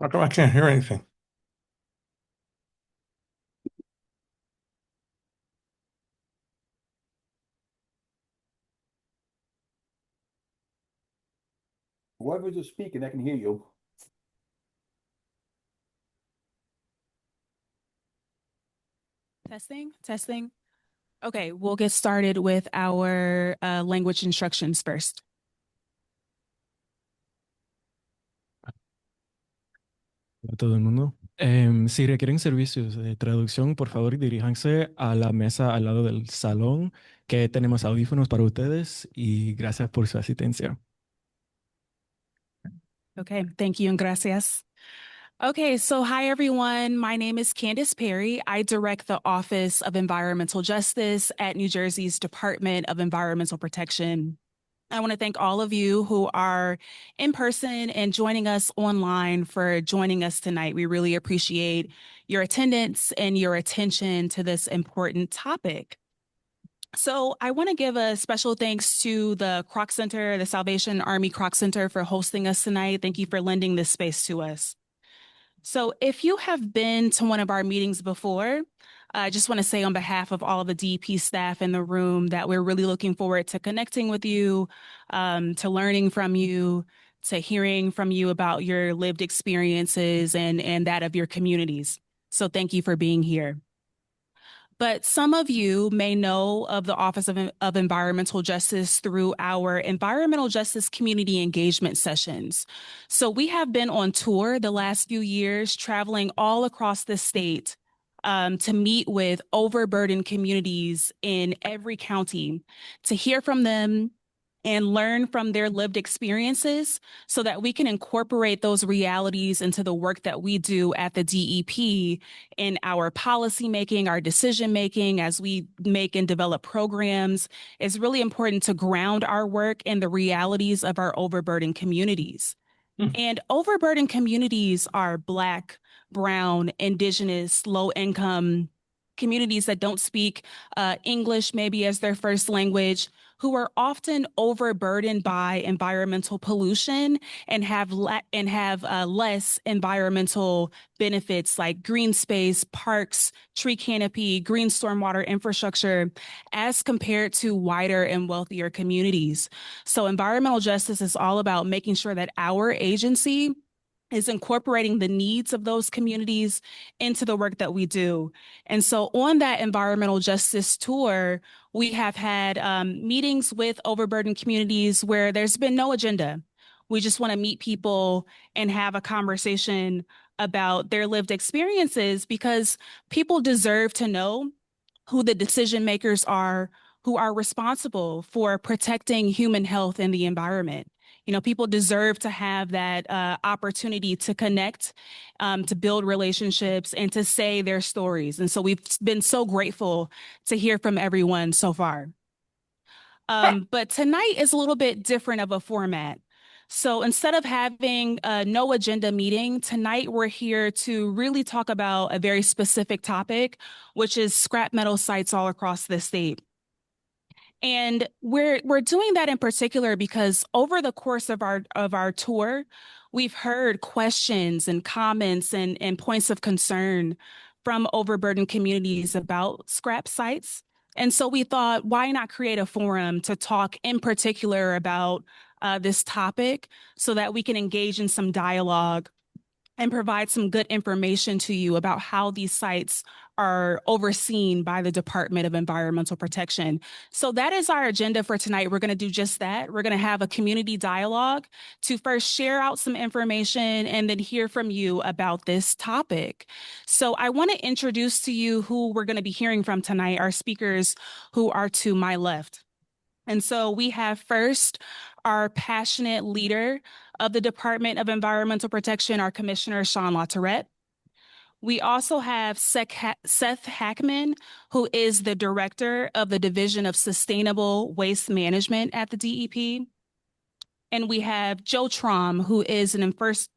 How come I can't hear anything? Whoever's just speaking, I can hear you. Testing, testing. Okay, we'll get started with our language instructions first. Hola a todo el mundo. Si requieren servicios de traducción, por favor diríjanse a la mesa al lado del salón, que tenemos audífonos para ustedes y gracias por su asistencia. Okay, thank you and gracias. Okay, so hi everyone. My name is Kandyce Perry. I direct the Office of Environmental Justice at New Jersey's Department of Environmental Protection. I want to thank all of you who are in person and joining us online for joining us tonight. We really appreciate your attendance and your attention to this important topic. So I want to give a special thanks to the Kroc Center, the Salvation Army Kroc Center, for hosting us tonight. Thank you for lending this space to us. So if you have been to one of our meetings before, I just want to say on behalf of all of the DEP staff in the room that we're really looking forward to connecting with you, to learning from you, to hearing from you about your lived experiences and that of your communities. So thank you for being here. But some of you may know of the Office of Environmental Justice through our Environmental Justice Community Engagement Sessions. So we have been on tour the last few years, traveling all across the state to meet with overburdened communities in every county, to hear from them and learn from their lived experiences so that we can incorporate those realities into the work that we do at the DEP in our policymaking, our decision making, as we make and develop programs. It's really important to ground our work in the realities of our overburdened communities. And overburdened communities are Black, Brown, Indigenous, low income communities that don't speak English maybe as their first language, who are often overburdened by environmental pollution and have less environmental benefits like green space, parks, tree canopy, green stormwater infrastructure, as compared to wider and wealthier communities. So environmental justice is all about making sure that our agency is incorporating the needs of those communities into the work that we do. And so on that environmental justice tour, we have had meetings with overburdened communities where there's been no agenda. We just want to meet people and have a conversation about their lived experiences, because people deserve to know who the decision makers are who are responsible for protecting human health and the environment. You know, people deserve to have that opportunity to connect, to build relationships, and to say their stories. And so we've been so grateful to hear from everyone so far. But tonight is a little bit different of a format. So instead of having a no agenda meeting, tonight we're here to really talk about a very specific topic, which is scrap metal sites all across the state. And we're doing that in particular because over the course of our tour, we've heard questions and comments and points of concern from overburdened communities about scrap sites. And so we thought, why not create a forum to talk in particular about this topic so that we can engage in some dialogue and provide some good information to you about how these sites are overseen by the Department of Environmental Protection. So that is our agenda for tonight. We're going to do just that. We're going to have a community dialogue to first share out some information and then hear from you about this topic. So I want to introduce to you who we're going to be hearing from tonight, our speakers who are to my left. And so we have first our passionate leader of the Department of Environmental Protection, our Commissioner Shawn LaTourette. We also have Seth Hackman, who is the Director of the Division of Sustainable Waste Management at the DEP. And we have Joe Traum, who is an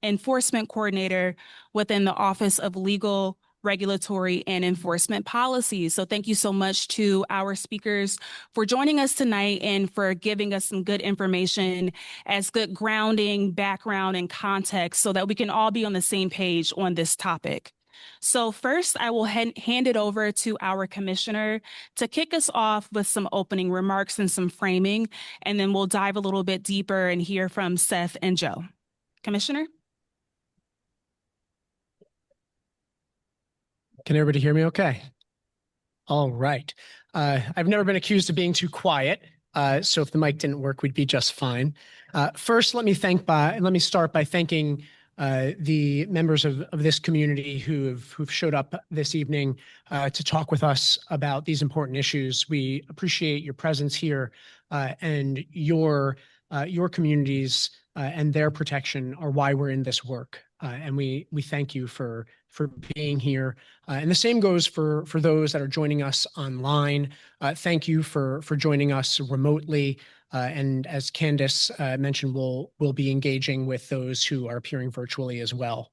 enforcement coordinator within the Office of Legal regulatory, and enforcement policies. So thank you so much to our speakers for joining us tonight and for giving us some good information as good grounding, background, and context so that we can all be on the same page on this topic. So first, I will hand it over to our commissioner to kick us off with some opening remarks and some framing, and then we'll dive a little bit deeper and hear from Seth and Joe. Commissioner? Can everybody hear me okay? All right. I've never been accused of being too quiet, so if the mic didn't work, we'd be just fine. First, let me start by thanking the members of this community who've showed up this evening to talk with us about these important issues. We appreciate your presence here, and your communities and their protection are why we're in this work. And we thank you for being here. And the same goes for those that are joining us online. Thank you for joining us remotely. And as Kandyce mentioned, we'll be engaging with those who are appearing virtually as well.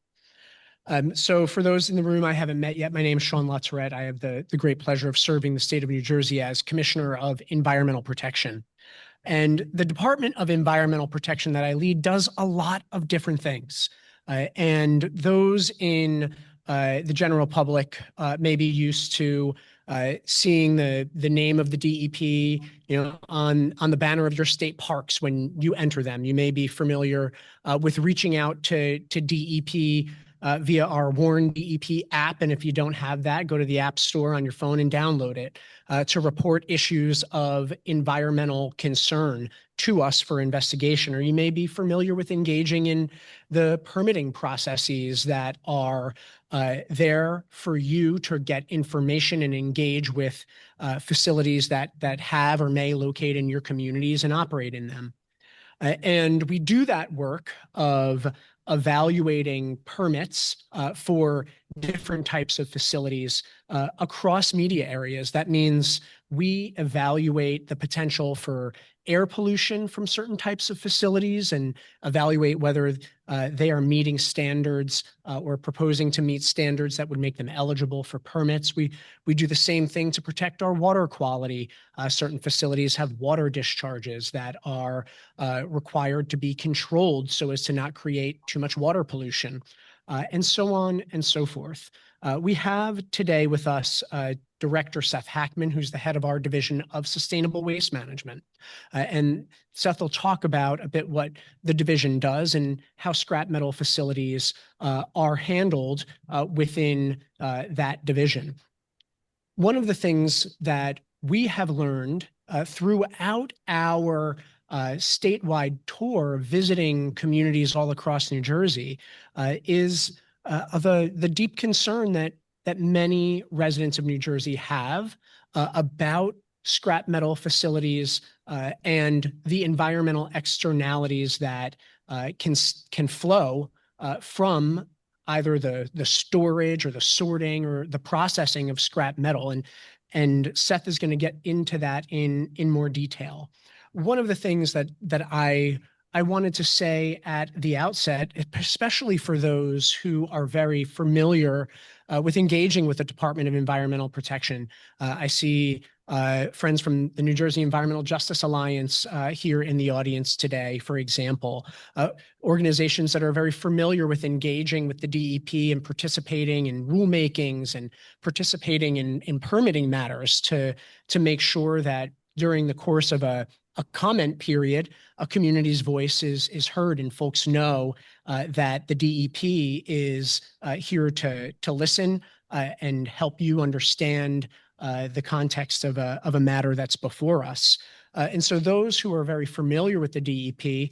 So for those in the room I haven't met yet, my name is Shawn LaTourette. I have the great pleasure of serving the state of New Jersey as Commissioner of Environmental Protection. And the Department of Environmental Protection that I lead does a lot of different things. And those in the general public may be used to seeing the name of the DEP, on the banner of your state parks when you enter them. You may be familiar with reaching out to DEP via our Warn DEP app. And if you don't have that, go to the App Store on your phone and download it to report issues of environmental concern to us for investigation. Or you may be familiar with engaging in the permitting processes that are there for you to get information and engage with facilities that have or may locate in your communities and operate in them. And we do that work of evaluating permits for different types of facilities across media areas. That means we evaluate the potential for air pollution from certain types of facilities and evaluate whether they are meeting standards or proposing to meet standards that would make them eligible for permits. We do the same thing to protect our water quality. Certain facilities have water discharges that are required to be controlled so as to not create too much water pollution, and so on and so forth. We have today with us Director Seth Hackman, who's the head of our Division of Sustainable Waste Management. And Seth will talk about a bit what the division does and how scrap metal facilities are handled within that division. One of the things that we have learned throughout our statewide tour visiting communities all across New Jersey is of the deep concern that many residents of New Jersey have about scrap metal facilities and the environmental externalities that can flow from either the storage or the sorting or the processing of scrap metal. And Seth is going to get into that in more detail. One of the things that I wanted to say at the outset, especially for those who are very familiar with engaging with the Department of Environmental Protection. I see friends from the New Jersey Environmental Justice Alliance here in the audience today, for example, organizations that are very familiar with engaging with the DEP and participating in rulemakings and participating in permitting matters to make sure that during the course of a comment period, a community's voice is heard and folks know that the DEP is here to listen and help you understand the context of a matter that's before us. And so those who are very familiar with the DEP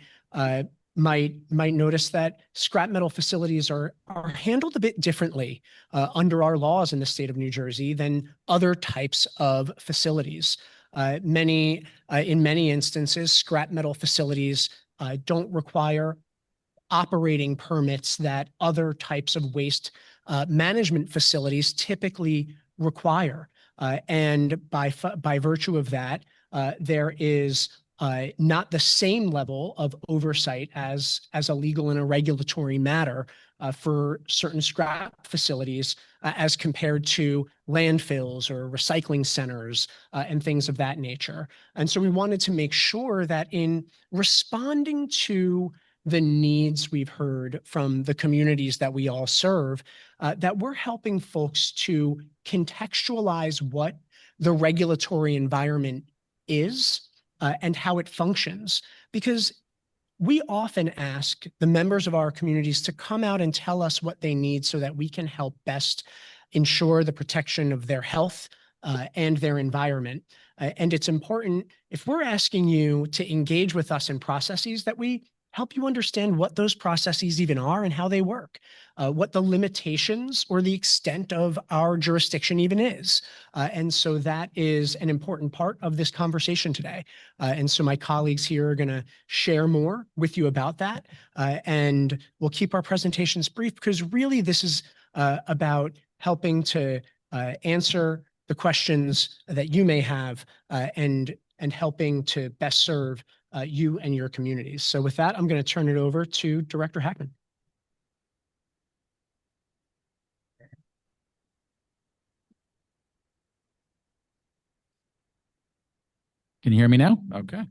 might notice that scrap metal facilities are handled a bit differently under our laws in the state of New Jersey than other types of facilities. In many instances, scrap metal facilities don't require operating permits that other types of waste management facilities typically require. And by virtue of that, there is not the same level of oversight as a legal and a regulatory matter for certain scrap facilities as compared to landfills or recycling centers and things of that nature. And so we wanted to make sure that in responding to the needs we've heard from the communities that we all serve, that we're helping folks to contextualize what the regulatory environment is and how it functions. Because we often ask the members of our communities to come out and tell us what they need so that we can help best ensure the protection of their health and their environment. And it's important, if we're asking you to engage with us in processes, that we help you understand what those processes even are and how they work, what the limitations or the extent of our jurisdiction even is. And so that is an important part of this conversation today. And so my colleagues here are going to share more with you about that. And we'll keep our presentations brief because really this is about helping to answer the questions that you may have and helping to best serve you and your communities. So with that, I'm going to turn it over to Director Hackman. Can you hear me now? Okay,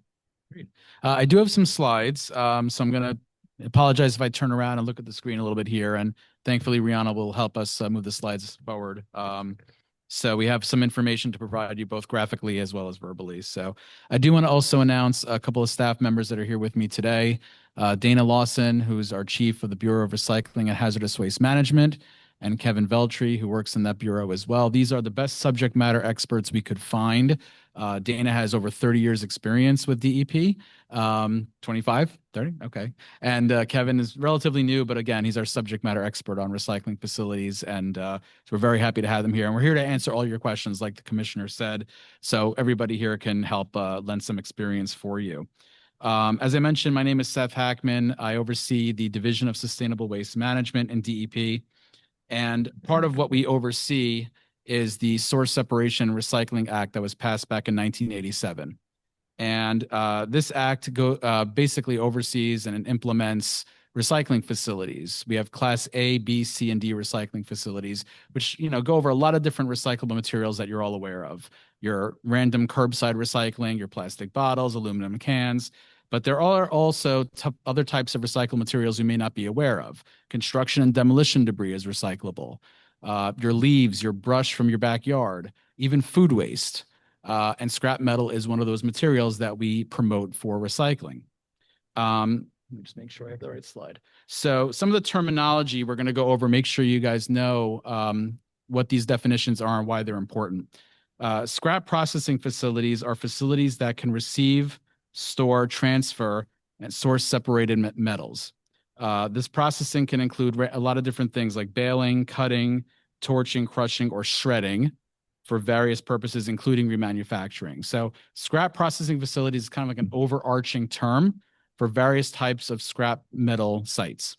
great. I do have some slides, so I'm going to apologize if I turn around and look at the screen a little bit here, and thankfully Rihanna will help us move the slides forward. So we have some information to provide you both graphically as well as verbally. So I do want to also announce a couple of staff members that are here with me today. Dana Lawson, who's our Chief of the Bureau of Recycling and Hazardous Waste Management, and Kevin Veltri, who works in that bureau as well. These are the best subject matter experts we could find. Dana has over 30 years experience with DEP, 25, 30, okay. And Kevin is relatively new, but again, he's our subject matter expert on recycling facilities. And so we're very happy to have them here. And we're here to answer all your questions, like the commissioner said. So everybody here can help lend some experience for you. As I mentioned, my name is Seth Hackman. I oversee the Division of Sustainable Waste Management in DEP. And part of what we oversee is the Source Separation and Recycling Act that was passed back in 1987. And this act basically oversees and implements recycling facilities. We have Class A, B, C, and D recycling facilities, which go over a lot of different recyclable materials that you're all aware of. Your random curbside recycling, your plastic bottles, aluminum cans. But there are also other types of recycled materials you may not be aware of. Construction and demolition debris is recyclable. Your leaves, your brush from your backyard, even food waste. And scrap metal is one of those materials that we promote for recycling. Let me just make sure I have the right slide. So some of the terminology we're going to go over, make sure you guys know what these definitions are and why they're important. Scrap processing facilities are facilities that can receive, store, transfer, and source separated metals. This processing can include a lot of different things like baling, cutting, torching, crushing, or shredding for various purposes, including remanufacturing. So scrap processing facilities is kind of like an overarching term for various types of scrap metal sites.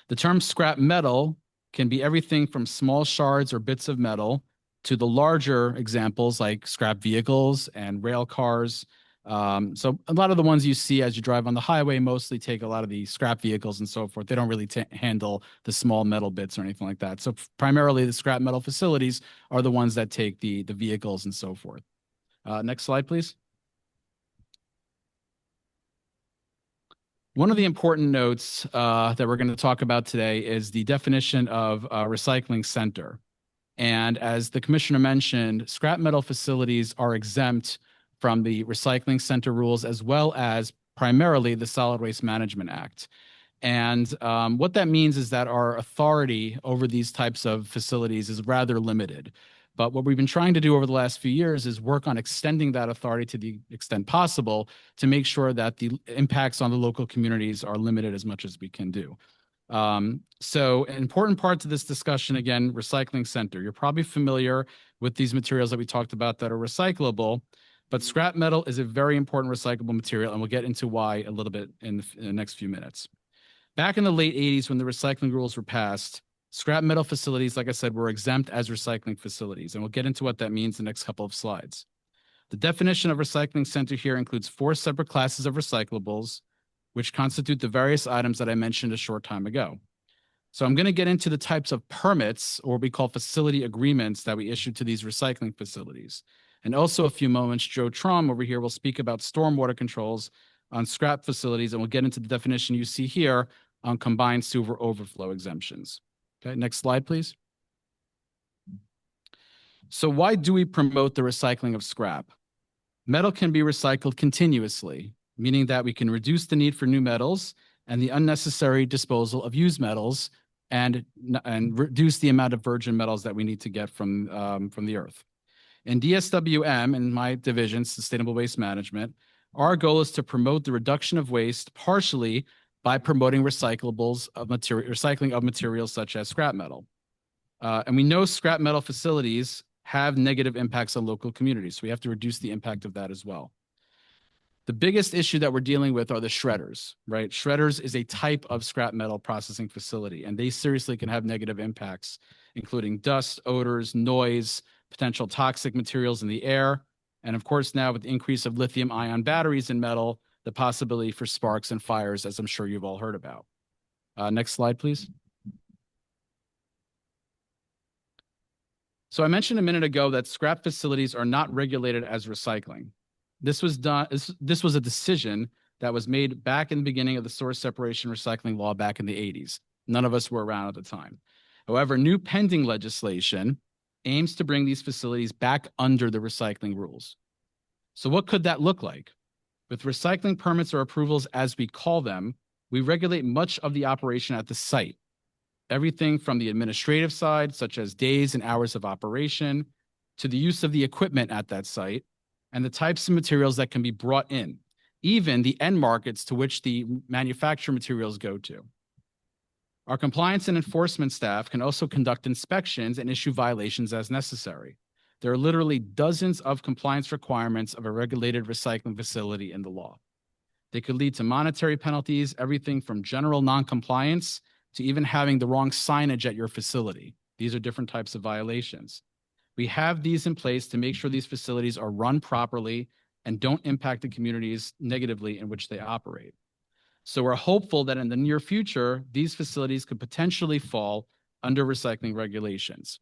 The term scrap metal can be everything from small shards or bits of metal to the larger examples like scrap vehicles and rail cars. So a lot of the ones you see as you drive on the highway mostly take a lot of the scrap vehicles and so forth. They don't really handle the small metal bits or anything like that. So primarily the scrap metal facilities are the ones that take the vehicles and so forth. Next slide, please. One of the important notes that we're going to talk about today is the definition of a recycling center. And as the commissioner mentioned, scrap metal facilities are exempt from the recycling center rules, as well as primarily the Solid Waste Management Act. And what that means is that our authority over these types of facilities is rather limited. But what we've been trying to do over the last few years is work on extending that authority to the extent possible to make sure that the impacts on the local communities are limited as much as we can do. So an important part to this discussion, again, recycling center. You're probably familiar with these materials that we talked about that are recyclable. But scrap metal is a very important recyclable material, and we'll get into why a little bit in the next few minutes. Back in the late 80s, when the recycling rules were passed, scrap metal facilities, like I said, were exempt as recycling facilities, and we'll get into what that means in the next couple of slides. The definition of recycling center here includes 4 separate classes of recyclables, which constitute the various items that I mentioned a short time ago. So I'm going to get into the types of permits, or what we call facility agreements, that we issue to these recycling facilities. And also a few moments, Joe Trom over here will speak about stormwater controls on scrap facilities, and we'll get into the definition you see here on combined sewer overflow exemptions. Okay, next slide, please. So why do we promote the recycling of scrap? Metal can be recycled continuously, meaning that we can reduce the need for new metals and the unnecessary disposal of used metals, and reduce the amount of virgin metals that we need to get from the earth. In DSWM, in my division, Sustainable Waste Management, our goal is to promote the reduction of waste partially by promoting recycling of materials such as scrap metal. And we know scrap metal facilities have negative impacts on local communities, so we have to reduce the impact of that as well. The biggest issue that we're dealing with are the shredders, right? Shredders is a type of scrap metal processing facility, and they seriously can have negative impacts, including dust, odors, noise, potential toxic materials in the air, and of course now with the increase of lithium-ion batteries in metal, the possibility for sparks and fires, as I'm sure you've all heard about. Next slide, please. So I mentioned a minute ago that scrap facilities are not regulated as recycling. This was a decision that was made back in the beginning of the source separation recycling law back in the 80s. None of us were around at the time. However, new pending legislation aims to bring these facilities back under the recycling rules. So what could that look like? With recycling permits or approvals, as we call them, we regulate much of the operation at the site. Everything from the administrative side, such as days and hours of operation, to the use of the equipment at that site, and the types of materials that can be brought in, even the end markets to which the manufactured materials go to. Our compliance and enforcement staff can also conduct inspections and issue violations as necessary. There are literally dozens of compliance requirements of a regulated recycling facility in the law. They could lead to monetary penalties, everything from general non-compliance to even having the wrong signage at your facility. These are different types of violations. We have these in place to make sure these facilities are run properly and don't impact the communities negatively in which they operate. So we're hopeful that in the near future, these facilities could potentially fall under recycling regulations.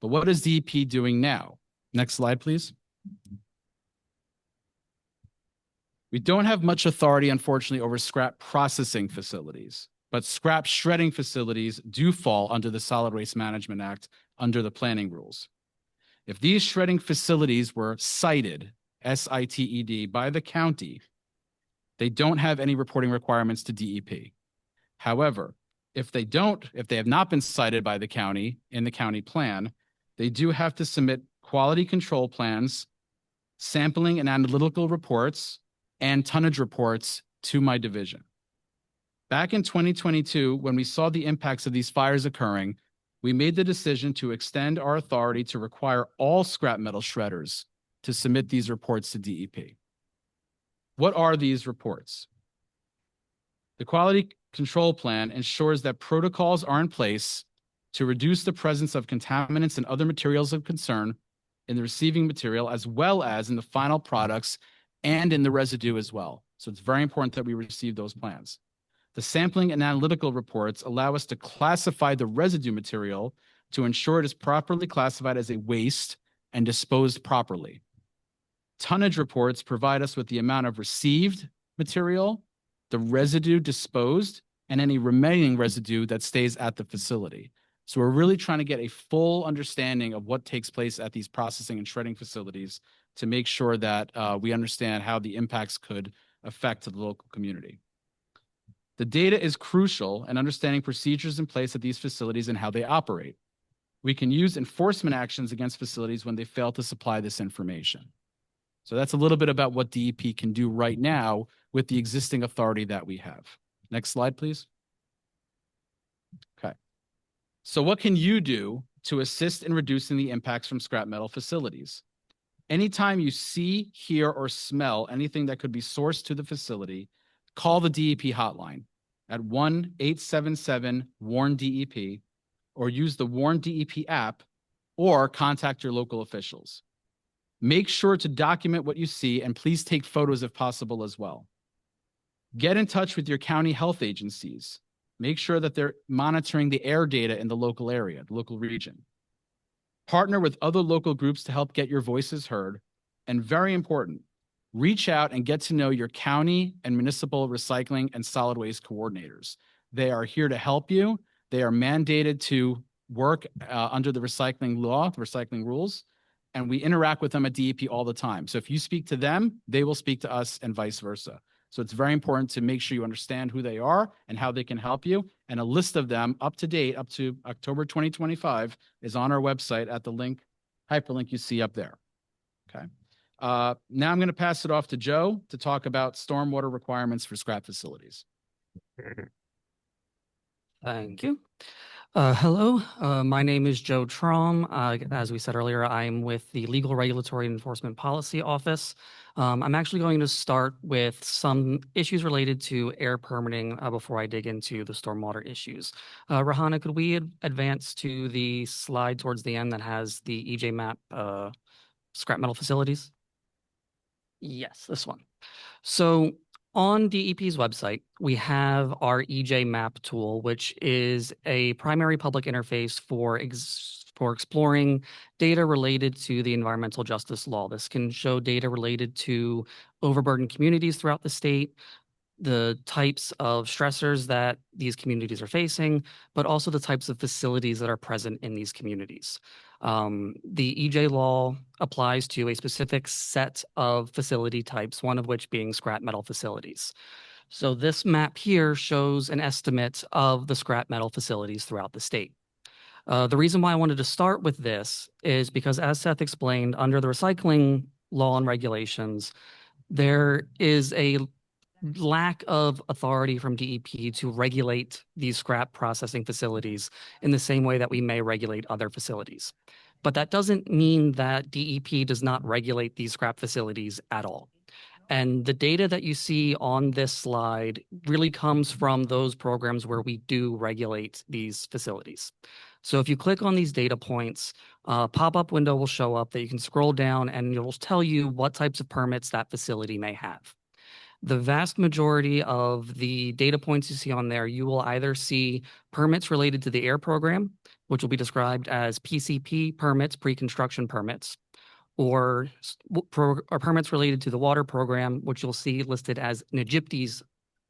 But what is DEP doing now? Next slide, please. We don't have much authority, unfortunately, over scrap processing facilities, but scrap shredding facilities do fall under the Solid Waste Management Act under the planning rules. If these shredding facilities were cited, S-I-T-E-D, by the county, they don't have any reporting requirements to DEP. However, if they have not been cited by the county in the county plan, they do have to submit quality control plans, sampling and analytical reports, and tonnage reports to my division. Back in 2022, when we saw the impacts of these fires occurring, we made the decision to extend our authority to require all scrap metal shredders to submit these reports to DEP. What are these reports? The quality control plan ensures that protocols are in place to reduce the presence of contaminants and other materials of concern in the receiving material, as well as in the final products and in the residue as well. So it's very important that we receive those plans. The sampling and analytical reports allow us to classify the residue material to ensure it is properly classified as a waste and disposed properly. Tonnage reports provide us with the amount of received material, the residue disposed, and any remaining residue that stays at the facility. So we're really trying to get a full understanding of what takes place at these processing and shredding facilities to make sure that we understand how the impacts could affect the local community. The data is crucial in understanding procedures in place at these facilities and how they operate. We can use enforcement actions against facilities when they fail to supply this information. So that's a little bit about what DEP can do right now with the existing authority that we have. Next slide, please. Okay. So what can you do to assist in reducing the impacts from scrap metal facilities? Anytime you see, hear, or smell anything that could be sourced to the facility, call the DEP hotline at 1-877-WARN-DEP or use the WARN DEP app or contact your local officials. Make sure to document what you see and please take photos if possible as well. Get in touch with your county health agencies. Make sure that they're monitoring the air data in the local area, the local region. Partner with other local groups to help get your voices heard. And very important, reach out and get to know your county and municipal recycling and solid waste coordinators. They are here to help you. They are mandated to work under the recycling law, the recycling rules, and we interact with them at DEP all the time. So if you speak to them, they will speak to us and vice versa. So it's very important to make sure you understand who they are and how they can help you. And a list of them up to date, up to October 2025, is on our website at the link, hyperlink you see up there. Okay. Now I'm going to pass it off to Joe to talk about stormwater requirements for scrap facilities. Thank you. Hello, my name is Joe Traum. As we said earlier, I'm with the Legal Regulatory Enforcement Policy Office. I'm actually going to start with some issues related to air permitting before I dig into the stormwater issues. Rahana, could we advance to the slide towards the end that has the EJ map scrap metal facilities? Yes, this one. So on DEP's website, we have our EJ map tool, which is a primary public interface for exploring data related to the environmental justice law. This can show data related to overburdened communities throughout the state, the types of stressors that these communities are facing, but also the types of facilities that are present in these communities. The EJ law applies to a specific set of facility types, one of which being scrap metal facilities. So this map here shows an estimate of the scrap metal facilities throughout the state. The reason why I wanted to start with this is because, as Seth explained, under the recycling law and regulations, there is a lack of authority from DEP to regulate these scrap processing facilities in the same way that we may regulate other facilities. But that doesn't mean that DEP does not regulate these scrap facilities at all. And the data that you see on this slide really comes from those programs where we do regulate these facilities. So if you click on these data points, a pop-up window will show up that you can scroll down and it will tell you what types of permits that facility may have. The vast majority of the data points you see on there, you will either see permits related to the air program, which will be described as PCP permits, pre-construction permits, or permits related to the water program, which you'll see listed as NJDEP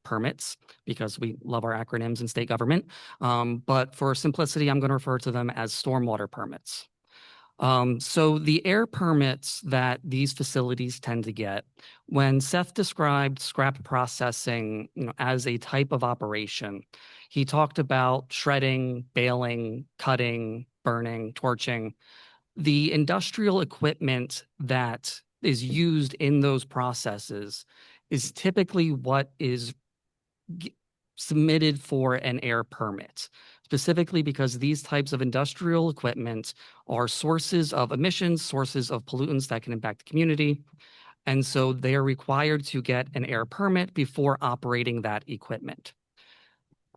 permits, because we love our acronyms in state government. But for simplicity, I'm going to refer to them as stormwater permits. So the air permits that these facilities tend to get, when Seth described scrap processing, as a type of operation, he talked about shredding, baling, cutting, burning, torching. The industrial equipment that is used in those processes is typically what is submitted for an air permit, specifically because these types of industrial equipment are sources of emissions, sources of pollutants that can impact the community. And so they are required to get an air permit before operating that equipment.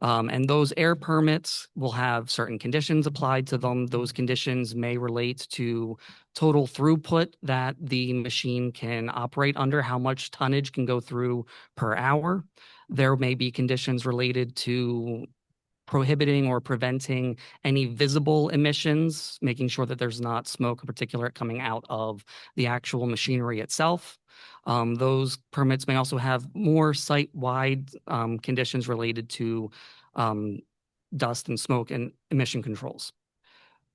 And those air permits will have certain conditions applied to them. Those conditions may relate to total throughput that the machine can operate under, how much tonnage can go through per hour. There may be conditions related to prohibiting or preventing any visible emissions, making sure that there's not smoke or particulate coming out of the actual machinery itself. Those permits may also have more site-wide conditions related to dust and smoke and emission controls.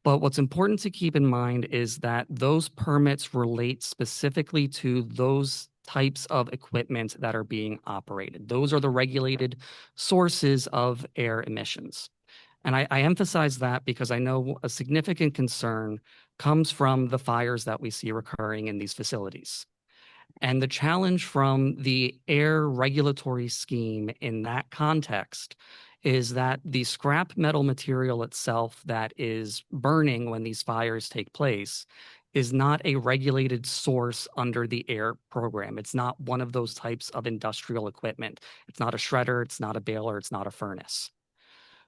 But what's important to keep in mind is that those permits relate specifically to those types of equipment that are being operated. Those are the regulated sources of air emissions. And I emphasize that because I know a significant concern comes from the fires that we see recurring in these facilities. And the challenge from the air regulatory scheme in that context is that the scrap metal material itself that is burning when these fires take place is not a regulated source under the air program. It's not one of those types of industrial equipment. It's not a shredder, it's not a baler, it's not a furnace.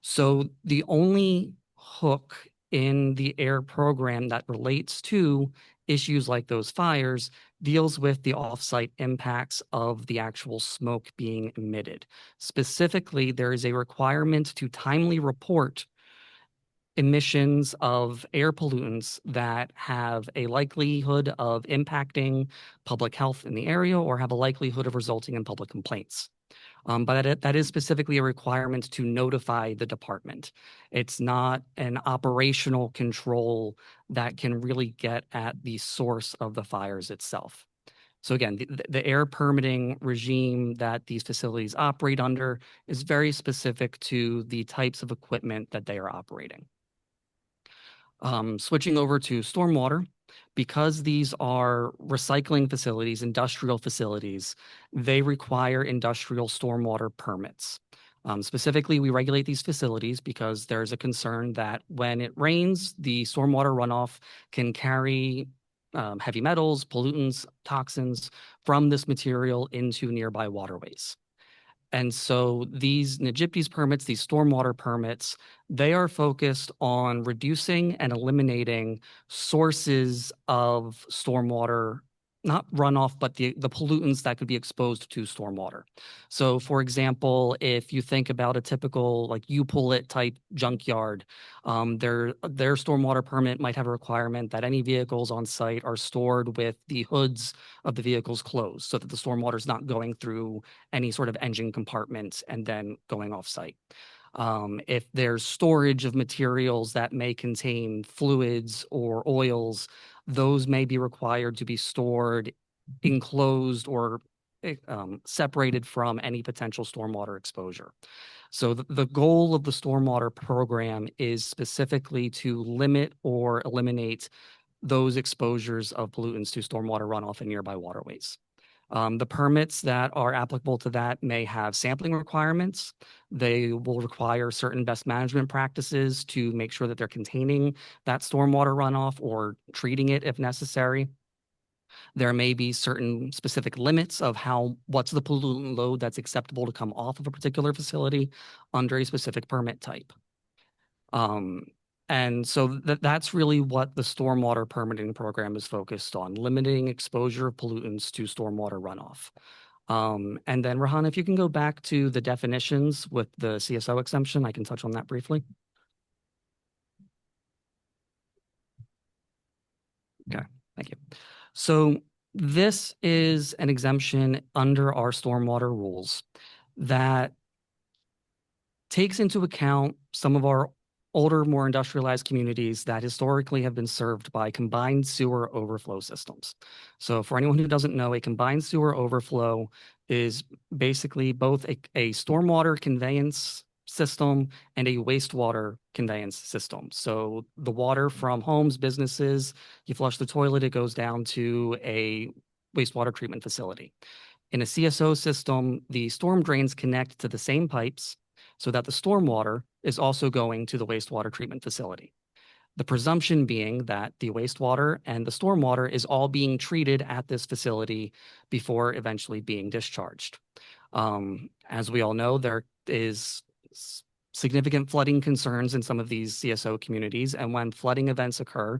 So the only hook in the air program that relates to issues like those fires deals with the offsite impacts of the actual smoke being emitted. Specifically, there is a requirement to timely report emissions of air pollutants that have a likelihood of impacting public health in the area or have a likelihood of resulting in public complaints. But that is specifically a requirement to notify the department. It's not an operational control that can really get at the source of the fires itself. So again, the air permitting regime that these facilities operate under is very specific to the types of equipment that they are operating. Switching over to stormwater, because these are recycling facilities, industrial facilities, they require industrial stormwater permits. Specifically, we regulate these facilities because there's a concern that when it rains, the stormwater runoff can carry heavy metals, pollutants, toxins from this material into nearby waterways. And so these NJDEP permits, these stormwater permits, they are focused on reducing and eliminating sources of stormwater, not runoff, but the pollutants that could be exposed to stormwater. So for example, if you think about a typical like you pull it type junkyard, their stormwater permit might have a requirement that any vehicles on site are stored with the hoods of the vehicles closed so that the stormwater is not going through any sort of engine compartment and then going off site. If there's storage of materials that may contain fluids or oils, those may be required to be stored enclosed or separated from any potential stormwater exposure. So the goal of the stormwater program is specifically to limit or eliminate those exposures of pollutants to stormwater runoff in nearby waterways. The permits that are applicable to that may have sampling requirements. They will require certain best management practices to make sure that they're containing that stormwater runoff or treating it if necessary. There may be certain specific limits of what's the pollutant load that's acceptable to come off of a particular facility under a specific permit type. And so that's really what the stormwater permitting program is focused on, limiting exposure of pollutants to stormwater runoff. And then Rahan, if you can go back to the definitions with the CSO exemption, I can touch on that briefly. Okay, thank you. So this is an exemption under our stormwater rules that takes into account some of our older, more industrialized communities that historically have been served by combined sewer overflow systems. So for anyone who doesn't know, a combined sewer overflow is basically both a stormwater conveyance system and a wastewater conveyance system. So the water from homes, businesses, you flush the toilet, it goes down to a wastewater treatment facility. In a CSO system, the storm drains connect to the same pipes so that the stormwater is also going to the wastewater treatment facility. The presumption being that the wastewater and the stormwater is all being treated at this facility before eventually being discharged. As we all know, there is significant flooding concerns in some of these CSO communities, and when flooding events occur,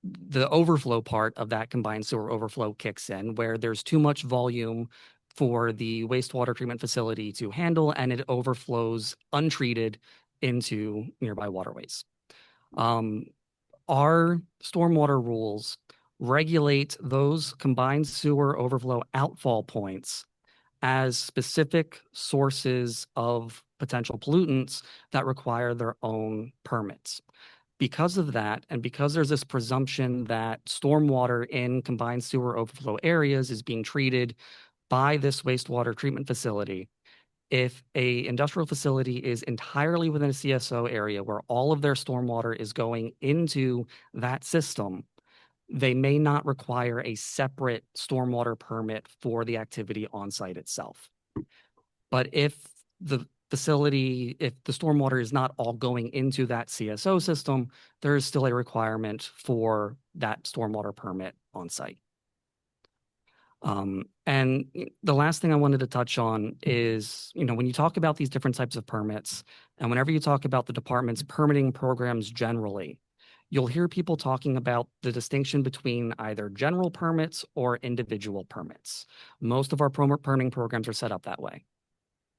the overflow part of that combined sewer overflow kicks in, where there's too much volume for the wastewater treatment facility to handle, and it overflows untreated into nearby waterways. Our stormwater rules regulate those combined sewer overflow outfall points as specific sources of potential pollutants that require their own permits. Because of that, and because there's this presumption that stormwater in combined sewer overflow areas is being treated by this wastewater treatment facility, if a industrial facility is entirely within a CSO area where all of their stormwater is going into that system, they may not require a separate stormwater permit for the activity on site itself. But if the stormwater is not all going into that CSO system, there is still a requirement for that stormwater permit on site. And the last thing I wanted to touch on is, when you talk about these different types of permits, and whenever you talk about the department's permitting programs generally, you'll hear people talking about the distinction between either general permits or individual permits. Most of our permitting programs are set up that way.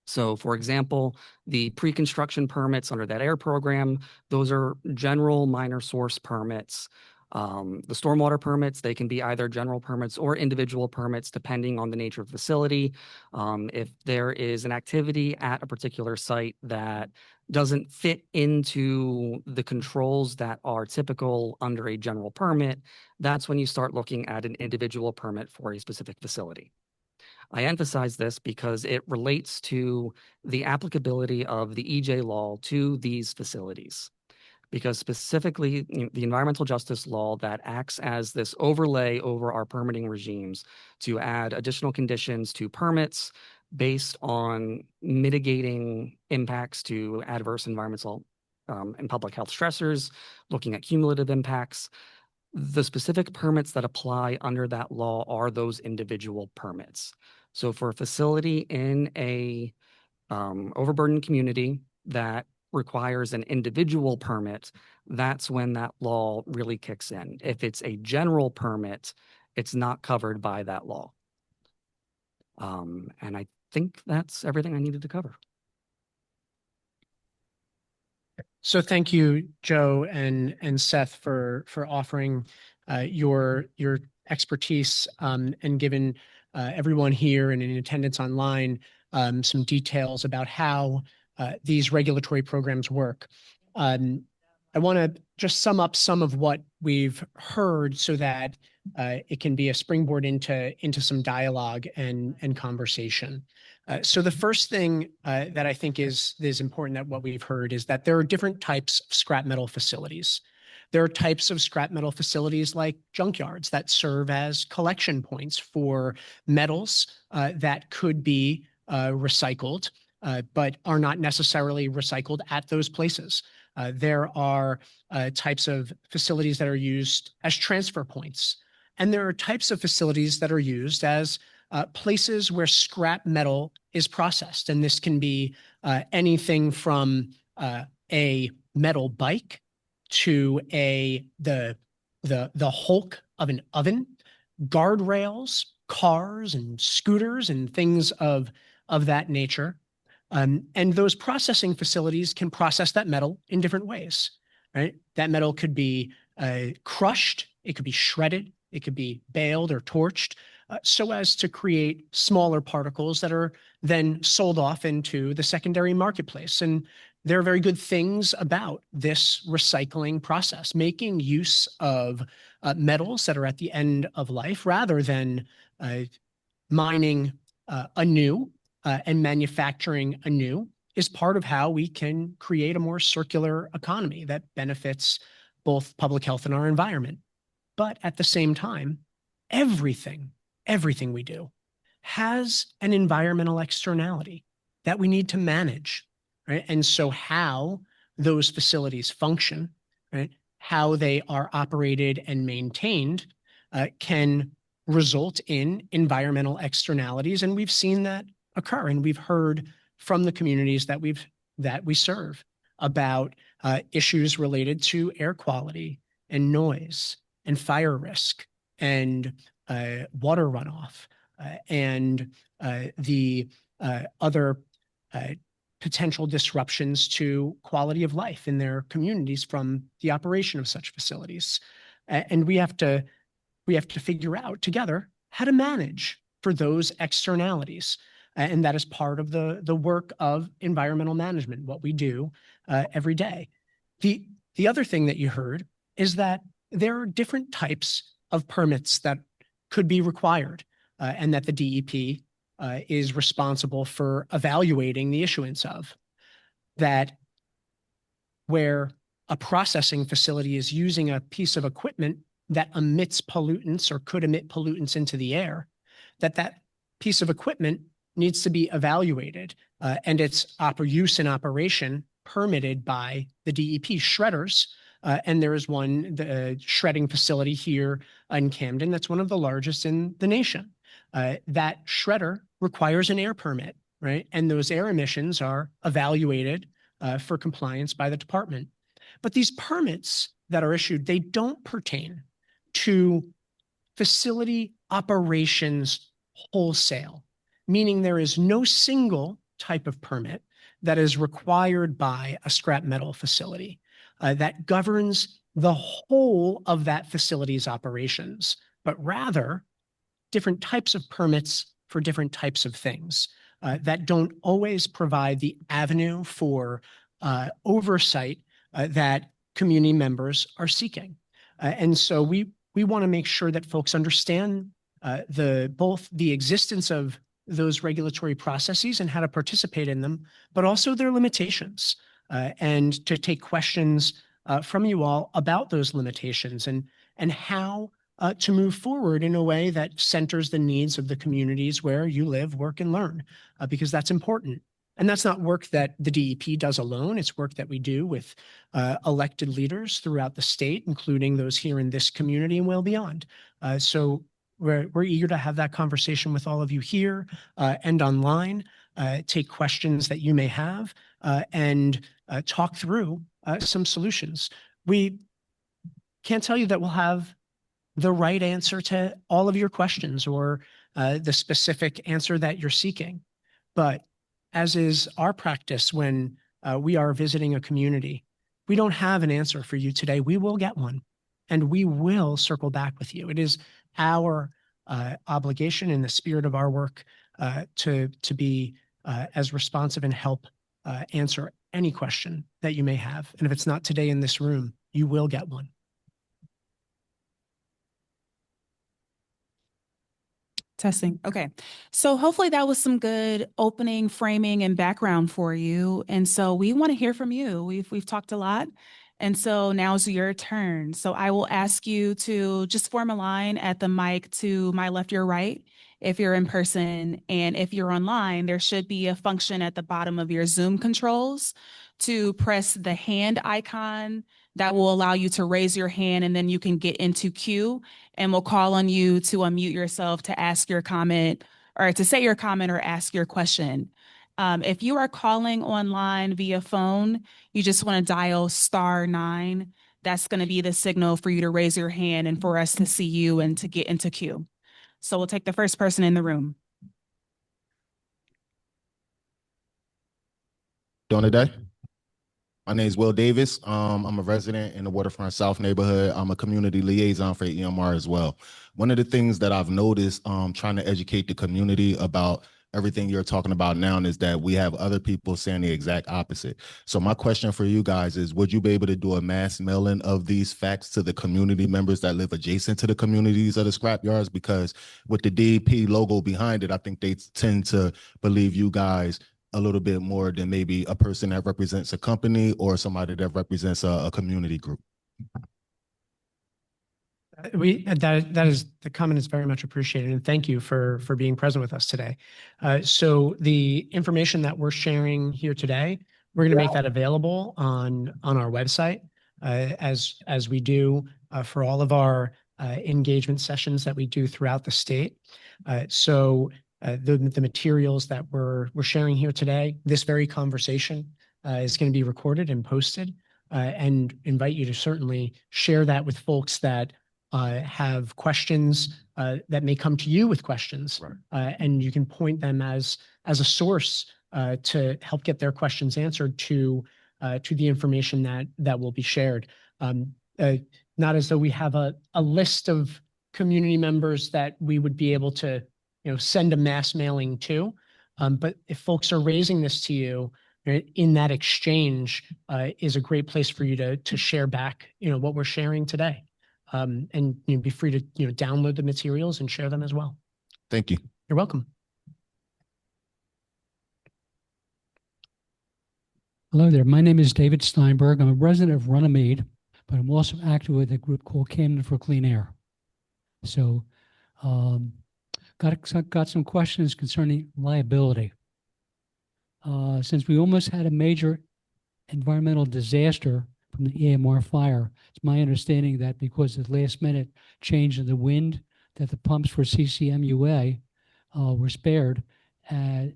So for example, the pre-construction permits under that AIR program, those are general minor source permits. The stormwater permits, they can be either general permits or individual permits, depending on the nature of the facility. If there is an activity at a particular site that doesn't fit into the controls that are typical under a general permit, that's when you start looking at an individual permit for a specific facility. I emphasize this because it relates to the applicability of the EJ law to these facilities. Because specifically, the environmental justice law that acts as this overlay over our permitting regimes to add additional conditions to permits based on mitigating impacts to adverse environmental and public health stressors, looking at cumulative impacts. The specific permits that apply under that law are those individual permits. So for a facility in a overburdened community that requires an individual permit, that's when that law really kicks in. If it's a general permit, it's not covered by that law. And I think that's everything I needed to cover. So thank you, Joe and Seth, for offering your expertise and given everyone here and in attendance online some details about how these regulatory programs work. I want to just sum up some of what we've heard so that it can be a springboard into some dialogue and conversation. So the first thing that I think is important that what we've heard is that there are different types of scrap metal facilities. There are types of scrap metal facilities like junkyards that serve as collection points for metals that could be recycled, but are not necessarily recycled at those places. There are types of facilities that are used as transfer points. And there are types of facilities that are used as places where scrap metal is processed. And this can be anything from a metal bike to the hulk of an oven, guardrails, cars and scooters and things of that nature. And those processing facilities can process that metal in different ways, right? That metal could be crushed, it could be shredded, it could be baled or torched, so as to create smaller particles that are then sold off into the secondary marketplace. And there are very good things about this recycling process, making use of metals that are at the end of life rather than mining anew and manufacturing anew is part of how we can create a more circular economy that benefits both public health and our environment. But at the same time, everything we do has an environmental externality that we need to manage, right? And so how those facilities function, right, how they are operated and maintained can result in environmental externalities. And we've seen that occur. And we've heard from the communities that we serve about issues related to air quality and noise and fire risk and water runoff and the other potential disruptions to quality of life in their communities from the operation of such facilities. And we have to figure out together how to manage for those externalities. And that is part of the work of environmental management, what we do every day. The other thing that you heard is that there are different types of permits that could be required and that the DEP is responsible for evaluating the issuance of. That where a processing facility is using a piece of equipment that emits pollutants or could emit pollutants into the air, that piece of equipment needs to be evaluated and its use and operation permitted by the DEP shredders. And there is one, the shredding facility here in Camden that's one of the largest in the nation. That shredder requires an air permit, right? And those air emissions are evaluated for compliance by the department. But these permits that are issued, they don't pertain to facility operations wholesale, meaning there is no single type of permit that is required by a scrap metal facility that governs the whole of that facility's operations, but rather different types of permits for different types of things that don't always provide the avenue for oversight that community members are seeking. And so we want to make sure that folks understand both the existence of those regulatory processes and how to participate in them, but also their limitations, and to take questions from you all about those limitations and how to move forward in a way that centers the needs of the communities where you live, work, and learn, because that's important. And that's not work that the DEP does alone. It's work that we do with elected leaders throughout the state, including those here in this community and well beyond. So we're eager to have that conversation with all of you here and online, take questions that you may have, and talk through some solutions. We can't tell you that we'll have the right answer to all of your questions or the specific answer that you're seeking. But as is our practice when we are visiting a community, we don't have an answer for you today. We will get one, and we will circle back with you. It is our obligation in the spirit of our work to be as responsive and help answer any question that you may have. And if it's not today in this room, you will get one. Testing. Okay. So hopefully that was some good opening, framing, and background for you. And so we want to hear from you. We've talked a lot. And so now's your turn. So I will ask you to just form a line at the mic to my left, your right, if you're in person. And if you're online, there should be a function at the bottom of your Zoom controls to press the hand icon that will allow you to raise your hand, and then you can get into queue, and we'll call on you to unmute yourself to ask your comment or to say your comment or ask your question. If you are calling online via phone, you just want to dial *9. That's going to be the signal for you to raise your hand and for us to see you and to get into queue. So we'll take the first person in the room. Doing today? My name is Will Davis. I'm a resident in the Waterfront South neighborhood. I'm a community liaison for EMR as well. One of the things that I've noticed trying to educate the community about everything you're talking about now is that we have other people saying the exact opposite. So my question for you guys is, would you be able to do a mass mailing of these facts to the community members that live adjacent to the communities of the scrap yards? Because with the DEP logo behind it, I think they tend to believe you guys a little bit more than maybe a person that represents a company or somebody that represents a community group. The comment is very much appreciated, and thank you for being present with us today. So the information that we're sharing here today, we're going to make that available on our website, as we do for all of our engagement sessions that we do throughout the state. So the materials that we're sharing here today, this very conversation is going to be recorded and posted, and invite you to certainly share that with folks that have questions that may come to you with questions, right. And you can point them as a source to help get their questions answered to the information that will be shared. Not as though we have a list of community members that we would be able to send a mass mailing to. But if folks are raising this to you, in that exchange is a great place for you to share back, what we're sharing today. And be free to, download the materials and share them as well. Thank you. You're welcome. Hello there. My name is David Steinberg. I'm a resident of Runnymede, but I'm also active with a group called Camden for Clean Air. So, got some questions concerning liability. Since we almost had a major environmental disaster from the EMR fire, it's my understanding that because of the last minute change in the wind, that the pumps for CCMUA were spared, and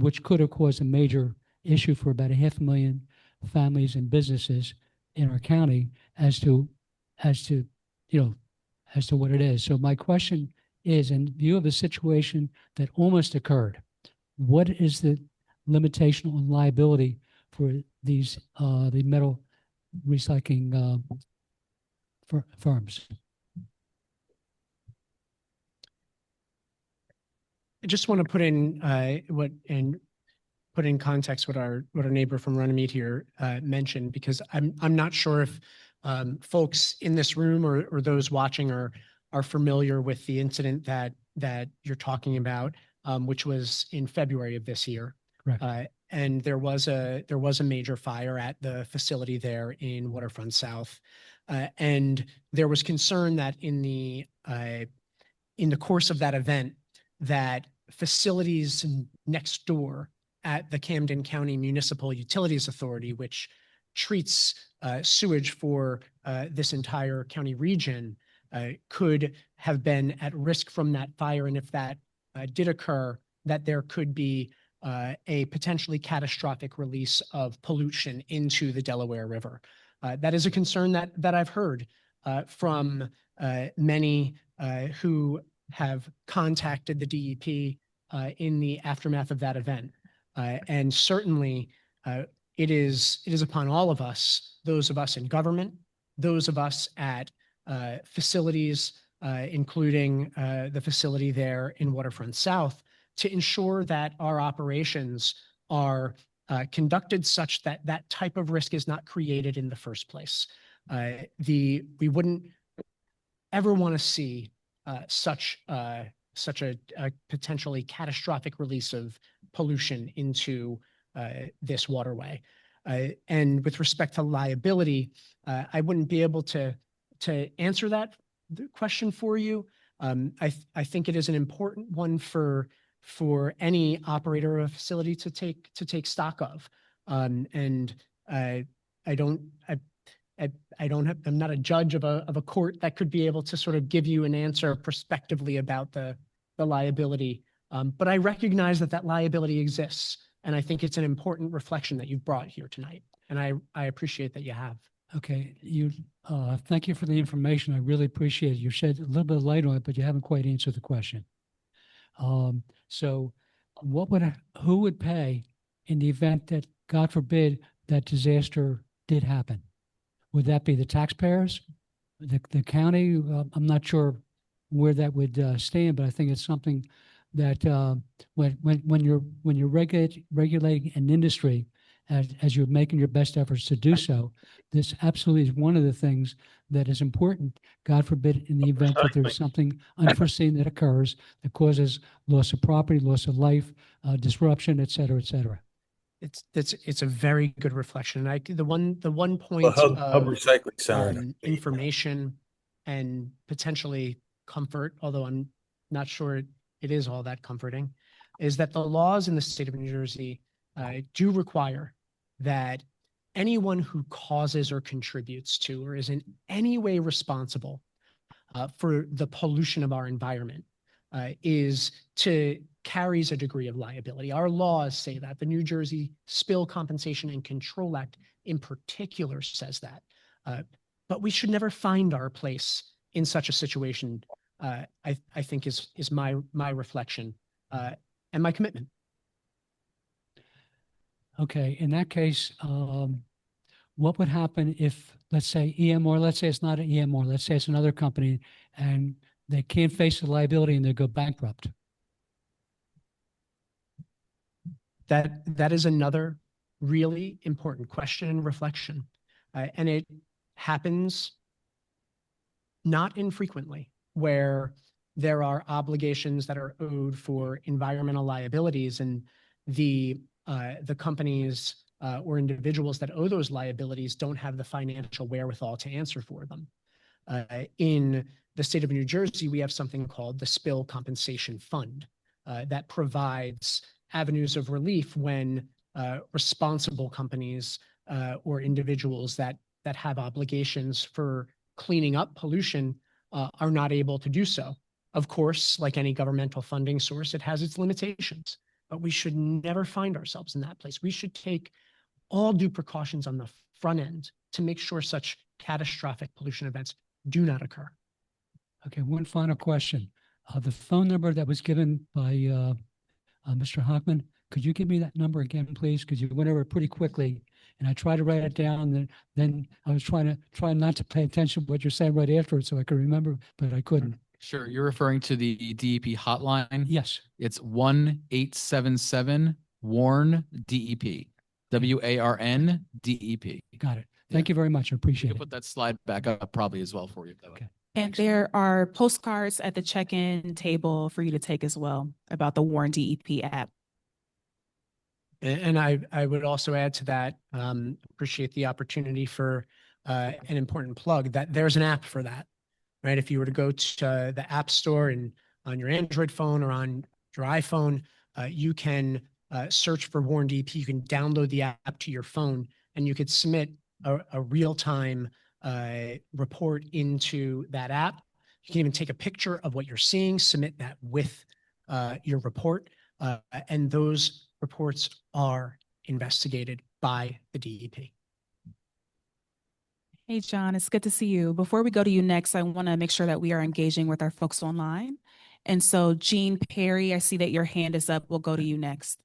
which could have caused a major issue for about 500,000 families and businesses. in our county as to, you know, as to what it is. So my question is, in view of a situation that almost occurred, what is the limitation on liability for these, the metal recycling firms? I just want to put in put in context what our neighbor from Runnymede here mentioned, because I'm not sure if folks in this room or those watching are familiar with the incident that you're talking about, which was in February of this year. Correct. And there was a major fire at the facility there in Waterfront South, and there was concern that in the course of that event, that facilities next door at the Camden County Municipal Utilities Authority, which treats sewage for this entire county region, could have been at risk from that fire. And if that did occur, that there could be a potentially catastrophic release of pollution into the Delaware River. That is a concern that I've heard from many who have contacted the DEP in the aftermath of that event. And certainly it is upon all of us, those of us in government, those of us at facilities, including the facility there in Waterfront South, to ensure that our operations are conducted such that that type of risk is not created in the first place. We wouldn't ever want to see such a potentially catastrophic release of pollution into this waterway. And with respect to liability, I wouldn't be able to answer that question for you. I think it is an important one for any operator of a facility to take stock of. And I'm not a judge of a court that could be able to sort of give you an answer prospectively about the liability. But I recognize that liability exists. And I think it's an important reflection that you've brought here tonight. And I appreciate that you have. Okay, thank you for the information. I really appreciate it. You shed a little bit of light on it, but you haven't quite answered the question. So who would pay in the event that, God forbid, that disaster did happen? Would that be the taxpayers, the county? I'm not sure where that would stand, but I think it's something that when you're regulating an industry, as you're making your best efforts to do so, this absolutely is one of the things that is important. God forbid, in the event that there's something unforeseen that occurs that causes loss of property, loss of life, disruption, et cetera, et cetera. It's a very good reflection. And the one point Well, hub of recycling center. information and potentially comfort, although I'm not sure it is all that comforting, is that the laws in the state of New Jersey do require that anyone who causes or contributes to or is in any way responsible for the pollution of our environment carries a degree of liability. Our laws say that. The New Jersey Spill Compensation and Control Act in particular says that. But we should never find our place in such a situation, I think is my reflection and my commitment. Okay, in that case, what would happen if, let's say, EMR, let's say it's not an EMR, let's say it's another company, and they can't face the liability and they go bankrupt? That is another really important question and reflection. And it happens not infrequently, where there are obligations that are owed for environmental liabilities, and the companies or individuals that owe those liabilities don't have the financial wherewithal to answer for them. In the state of New Jersey, we have something called the Spill Compensation Fund that provides avenues of relief when responsible companies or individuals that have obligations for cleaning up pollution are not able to do so. Of course, like any governmental funding source, it has its limitations, but we should never find ourselves in that place. We should take all due precautions on the front end to make sure such catastrophic pollution events do not occur. Okay, one final question. The phone number that was given by Mr. Hockman, could you give me that number again, please? Because you went over it pretty quickly, and I tried to write it down. Then I was trying not to pay attention to what you're saying right afterwards, so I could remember, but I couldn't. Sure. You're referring to the DEP hotline? Yes. It's 1-877-WARN-DEP. WARN-DEP. Got it. Thank you very much. I We appreciate can it. put that slide back up probably as well for you. Okay. And there are postcards at the check-in table for you to take as well about the Warren DEP app. And I would also add to that, appreciate the opportunity for an important plug, that there's an app for that, right? If you were to go to the App Store and on your Android phone or on your iPhone, you can search for Warren DEP. You can download the app to your phone, and you could submit a real-time report into that app. You can even take a picture of what you're seeing, submit that with your report, and those reports are investigated by the DEP. Hey, John, it's good to see you. Before we go to you next, I want to make sure that we are engaging with our folks online. And so, Jean Perry, I see that your hand is up. We'll go to you next.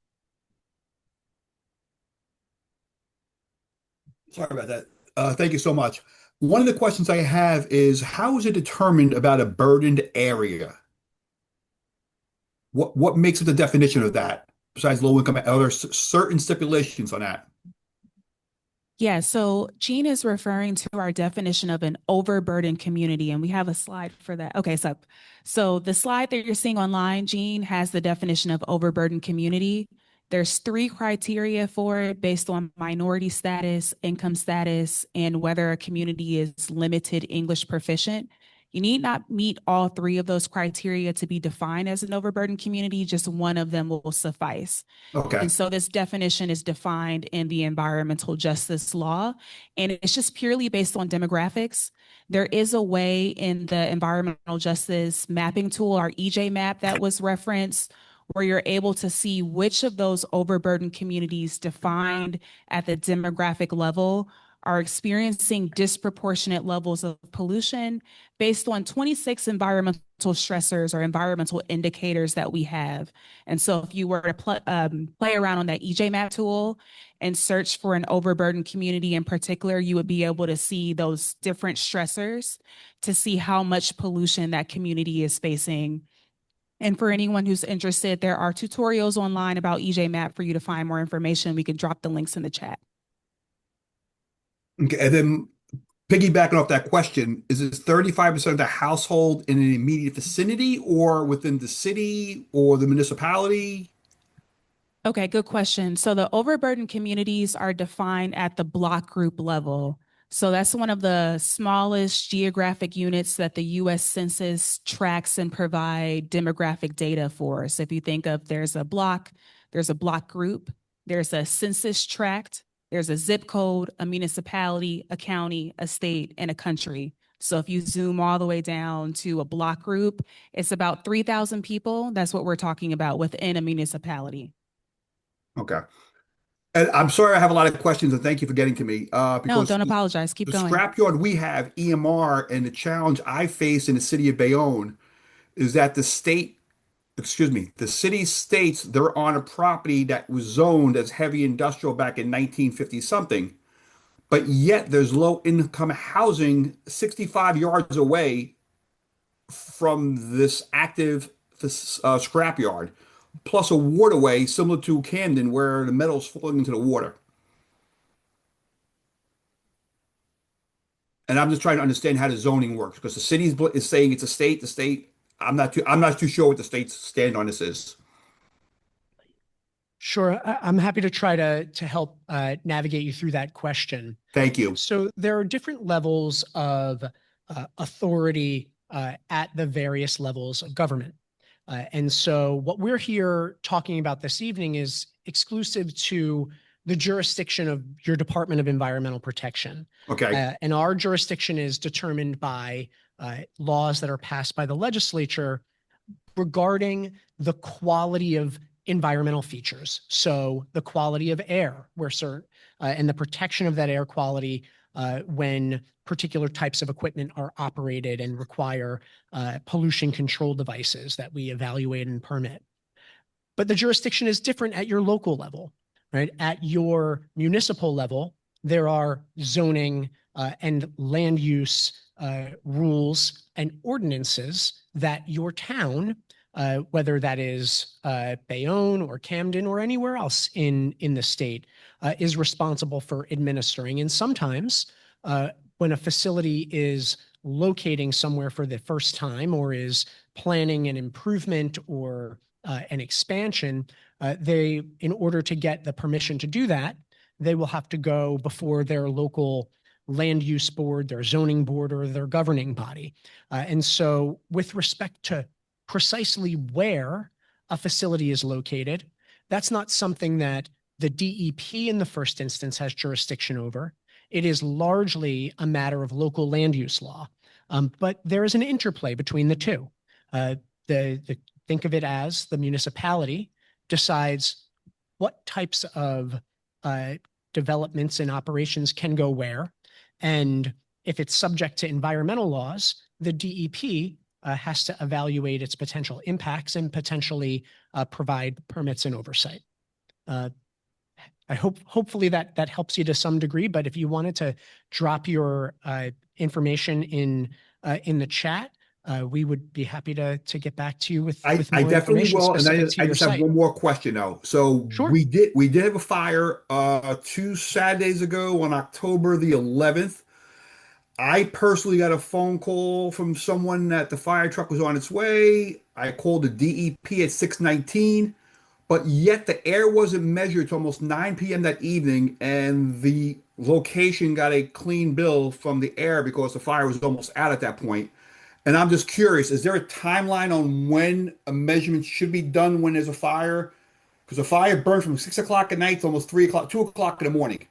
Sorry about that. Thank you so much. One of the questions I have is, how is it determined about a burdened area? What makes it the definition of that? Besides low income, are there certain stipulations on that? Yeah, so Jean is referring to our definition of an overburdened community, and we have a slide for that. Okay, so the slide that you're seeing online, Jean, has the definition of overburdened community. There's 3 criteria for it based on minority status, income status, and whether a community is limited English proficient. You need not meet all 3 of those criteria to be defined as an overburdened community. Just one of them will suffice. Okay. And so this definition is defined in the environmental justice law, and it's just purely based on demographics. There is a way in the environmental justice mapping tool, our EJ map that was referenced, where you're able to see which of those overburdened communities defined at the demographic level are experiencing disproportionate levels of pollution based on 26 environmental stressors or environmental indicators that we have. And so if you were to play around on that EJ map tool and search for an overburdened community in particular, you would be able to see those different stressors to see how much pollution that community is facing. And for anyone who's interested, there are tutorials online about EJ Map for you to find more information. We can drop the links in the chat. Okay, and then piggybacking off that question, is it 35% of the household in an immediate vicinity or within the city or the municipality? Okay, good question. So the overburdened communities are defined at the block group level. So that's one of the smallest geographic units that the U.S. Census tracks and provide demographic data for. So if you think of there's a block group, there's a census tract, there's a zip code, a municipality, a county, a state, and a country. So if you zoom all the way down to a block group, it's about 3,000 people. That's what we're talking about within a municipality. Okay. And I'm sorry I have a lot of questions, and thank you for getting to me. No, Because don't apologize. Keep the going. scrapyard we have, EMR, and the challenge I face in the city of Bayonne is that the city states they're on a property that was zoned as heavy industrial back in 1950 something, but yet there's low income housing 65 yards away from this active scrapyard, plus a waterway similar to Camden where the metal's flowing into the water. And I'm just trying to understand how the zoning works because the city is saying it's a state. The state, I'm not too sure what the state's stand on this is. Sure, I'm happy to try to help navigate you through that question. Thank you. So there are different levels of authority at the various levels of government. And so what we're here talking about this evening is exclusive to the jurisdiction of your Department of Environmental Protection. Okay. And our jurisdiction is determined by laws that are passed by the legislature regarding the quality of environmental features. So the quality of air, and the protection of that air quality when particular types of equipment are operated and require pollution control devices that we evaluate and permit. But the jurisdiction is different at your local level, right? At your municipal level, there are zoning and land use rules and ordinances that your town, whether that is Bayonne or Camden or anywhere else in the state, is responsible for administering. And sometimes when a facility is locating somewhere for the first time or is planning an improvement or an expansion, in order to get the permission to do that, they will have to go before their local land use board, their zoning board, or their governing body. And so with respect to precisely where a facility is located, that's not something that the DEP in the first instance has jurisdiction over. It is largely a matter of local land use law. But there is an interplay between the two. Think of it as the municipality decides what types of developments and operations can go where. And if it's subject to environmental laws, the DEP has to evaluate its potential impacts and potentially provide permits and oversight. Hopefully that helps you to some degree, but if you wanted to drop your information in the chat, we would be happy to get back to you with more definitely information will. And specific to I your just have site. one more question though. So Sure. we did have a fire 2 Saturdays ago on October the 11th. I personally got a phone call from someone that the fire truck was on its way. I called the DEP at 6:19, but yet the air wasn't measured till almost 9 p.m. that evening, and the location got a clean bill from the air because the fire was almost out at that point. And I'm just curious, is there a timeline on when a measurement should be done when there's a fire? Because the fire burned from 6 o'clock at night to almost 3 o'clock, 2 o'clock in the morning.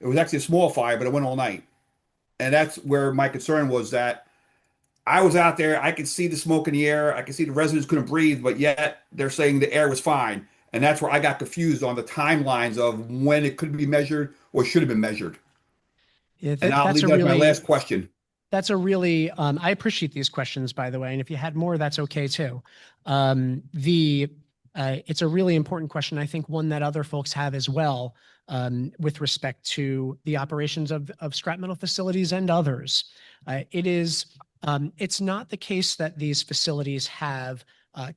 It was actually a small fire, but it went all night. And that's where my concern was, that I was out there, I could see the smoke in the air, I could see the residents couldn't breathe, but yet they're saying the air was fine. And that's where I got confused on the timelines of when it could be measured or should have been measured. Yeah, And I'll leave that as my last question. That's a really, I appreciate these questions, by the way. And if you had more, that's okay too. It's a really important question. I think one that other folks have as well, with respect to the operations of scrap metal facilities and others. It's not the case that these facilities have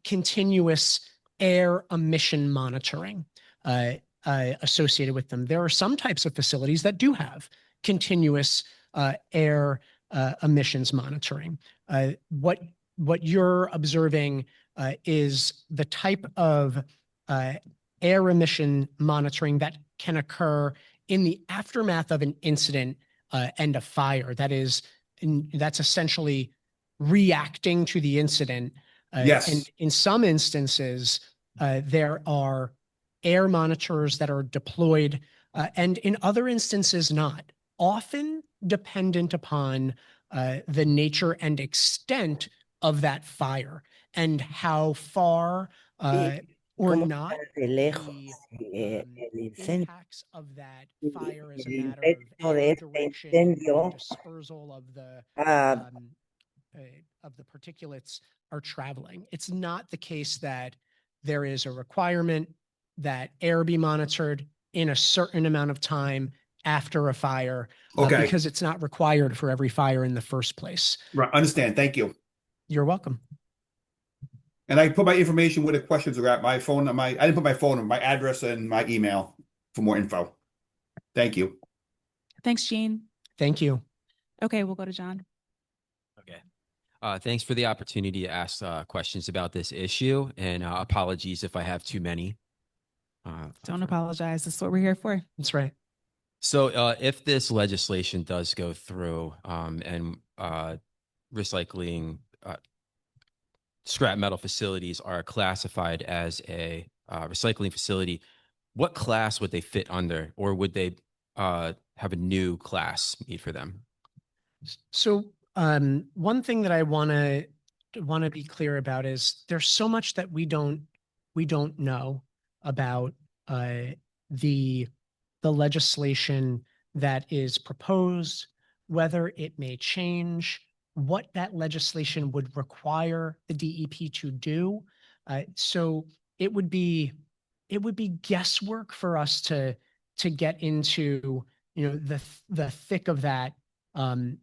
continuous air emission monitoring associated with them. There are some types of facilities that do have continuous air emissions monitoring. What you're observing is the type of air emission monitoring that can occur in the aftermath of an incident and a fire. That's essentially reacting to the incident. Yes. And in some instances, there are air monitors that are deployed, and in other instances not, often dependent upon the nature and extent of that fire and how far or not the impacts of that fire as a matter of air direction and dispersal of the particulates are traveling. It's not the case that there is a requirement that air be monitored in a certain amount of time after a fire, because it's not required for every fire in the first place. Right. Understand. Thank you. You're welcome. And I put my information with the questions are at my phone. I didn't put my phone number, my address, and my email for more info. Thank you. Thanks, Jean. Thank you. Okay, we'll go to John. Okay. Thanks for the opportunity to ask questions about this issue, and apologies if I have too many. Don't apologize. That's what we're here for. That's right. So if this legislation does go through and recycling scrap metal facilities are classified as a recycling facility, what class would they fit under, or would they have a new class made for them? So one thing that I want to be clear about is there's so much that we don't know about the legislation that is proposed, whether it may change, what that legislation would require the DEP to do. So it would be guesswork for us to get into, you know, the thick of that.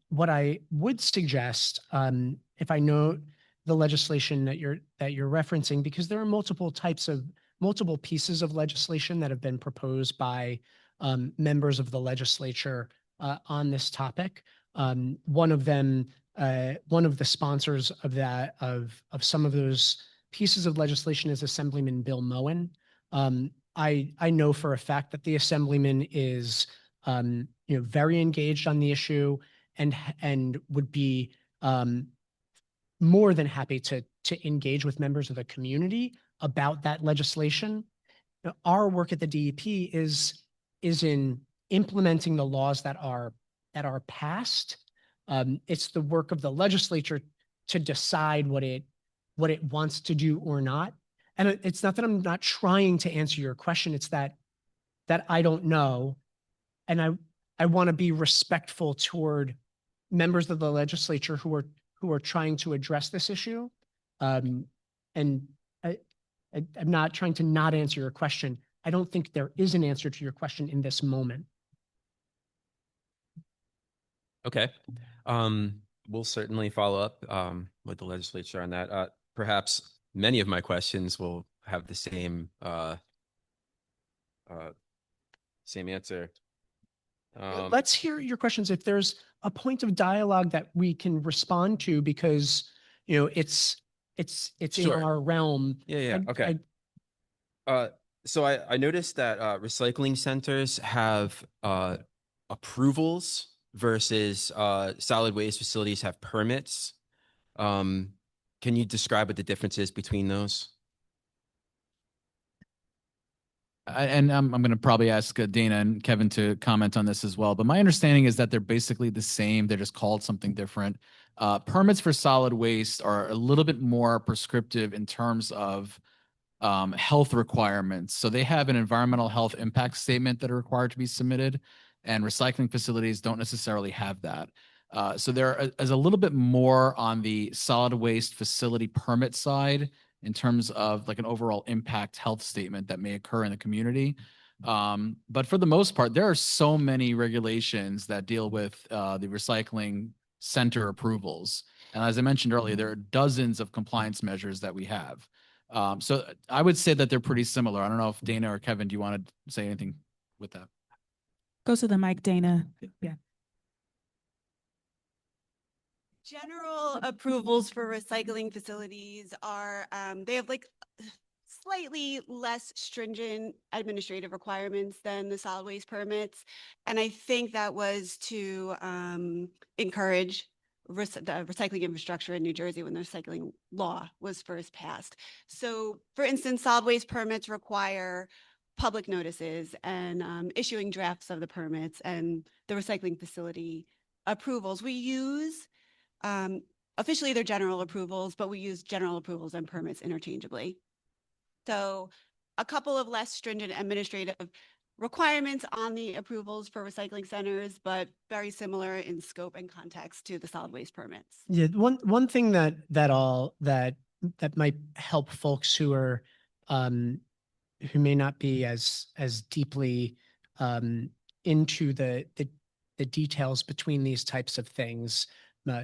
What I would suggest, if I know the legislation that you're referencing, because there are multiple pieces of legislation that have been proposed by members of the legislature on this topic. One of them, one of the sponsors of that of some of those pieces of legislation is Assemblyman Bill Moen. I know for a fact that the Assemblyman is very engaged on the issue and would be more than happy to engage with members of the community about that legislation. Our work at the DEP is in implementing the laws that are passed. It's the work of the legislature to decide what it wants to do or not. And it's not that I'm not trying to answer your question. It's that I don't know. And I want to be respectful toward members of the legislature who are trying to address this issue. And I'm not trying to not answer your question. I don't think there is an answer to your question in this moment. Okay. We'll certainly follow up with the legislature on that. Perhaps many of my questions will have the same answer. Let's hear your questions if there's a point of dialogue that we can respond to, because it's Sure. in our realm. Yeah. Okay. So I noticed that recycling centers have approvals versus solid waste facilities have permits. Can you describe what the difference is between those? And I'm going to probably ask Dana and Kevin to comment on this as well. But my understanding is that they're basically the same. They're just called something different. Permits for solid waste are a little bit more prescriptive in terms of health requirements. So they have an environmental health impact statement that are required to be submitted, and recycling facilities don't necessarily have that. So there is a little bit more on the solid waste facility permit side in terms of like an overall impact health statement that may occur in the community. But for the most part, there are so many regulations that deal with the recycling center approvals. And as I mentioned earlier, there are dozens of compliance measures that we have. So I would say that they're pretty similar. I don't know if Dana or Kevin, do you want to say anything with that? Go to the mic, Dana. Yeah. General approvals for recycling facilities are, they have like slightly less stringent administrative requirements than the solid waste permits. And I think that was to encourage the recycling infrastructure in New Jersey when the recycling law was first passed. So for instance, solid waste permits require public notices and issuing drafts of the permits, and the recycling facility approvals. We use officially they're general approvals, but we use general approvals and permits interchangeably. So a couple of less stringent administrative requirements on the approvals for recycling centers, but very similar in scope and context to the solid waste permits. Yeah, one thing that might help folks who are who may not be as deeply into the details between these types of things.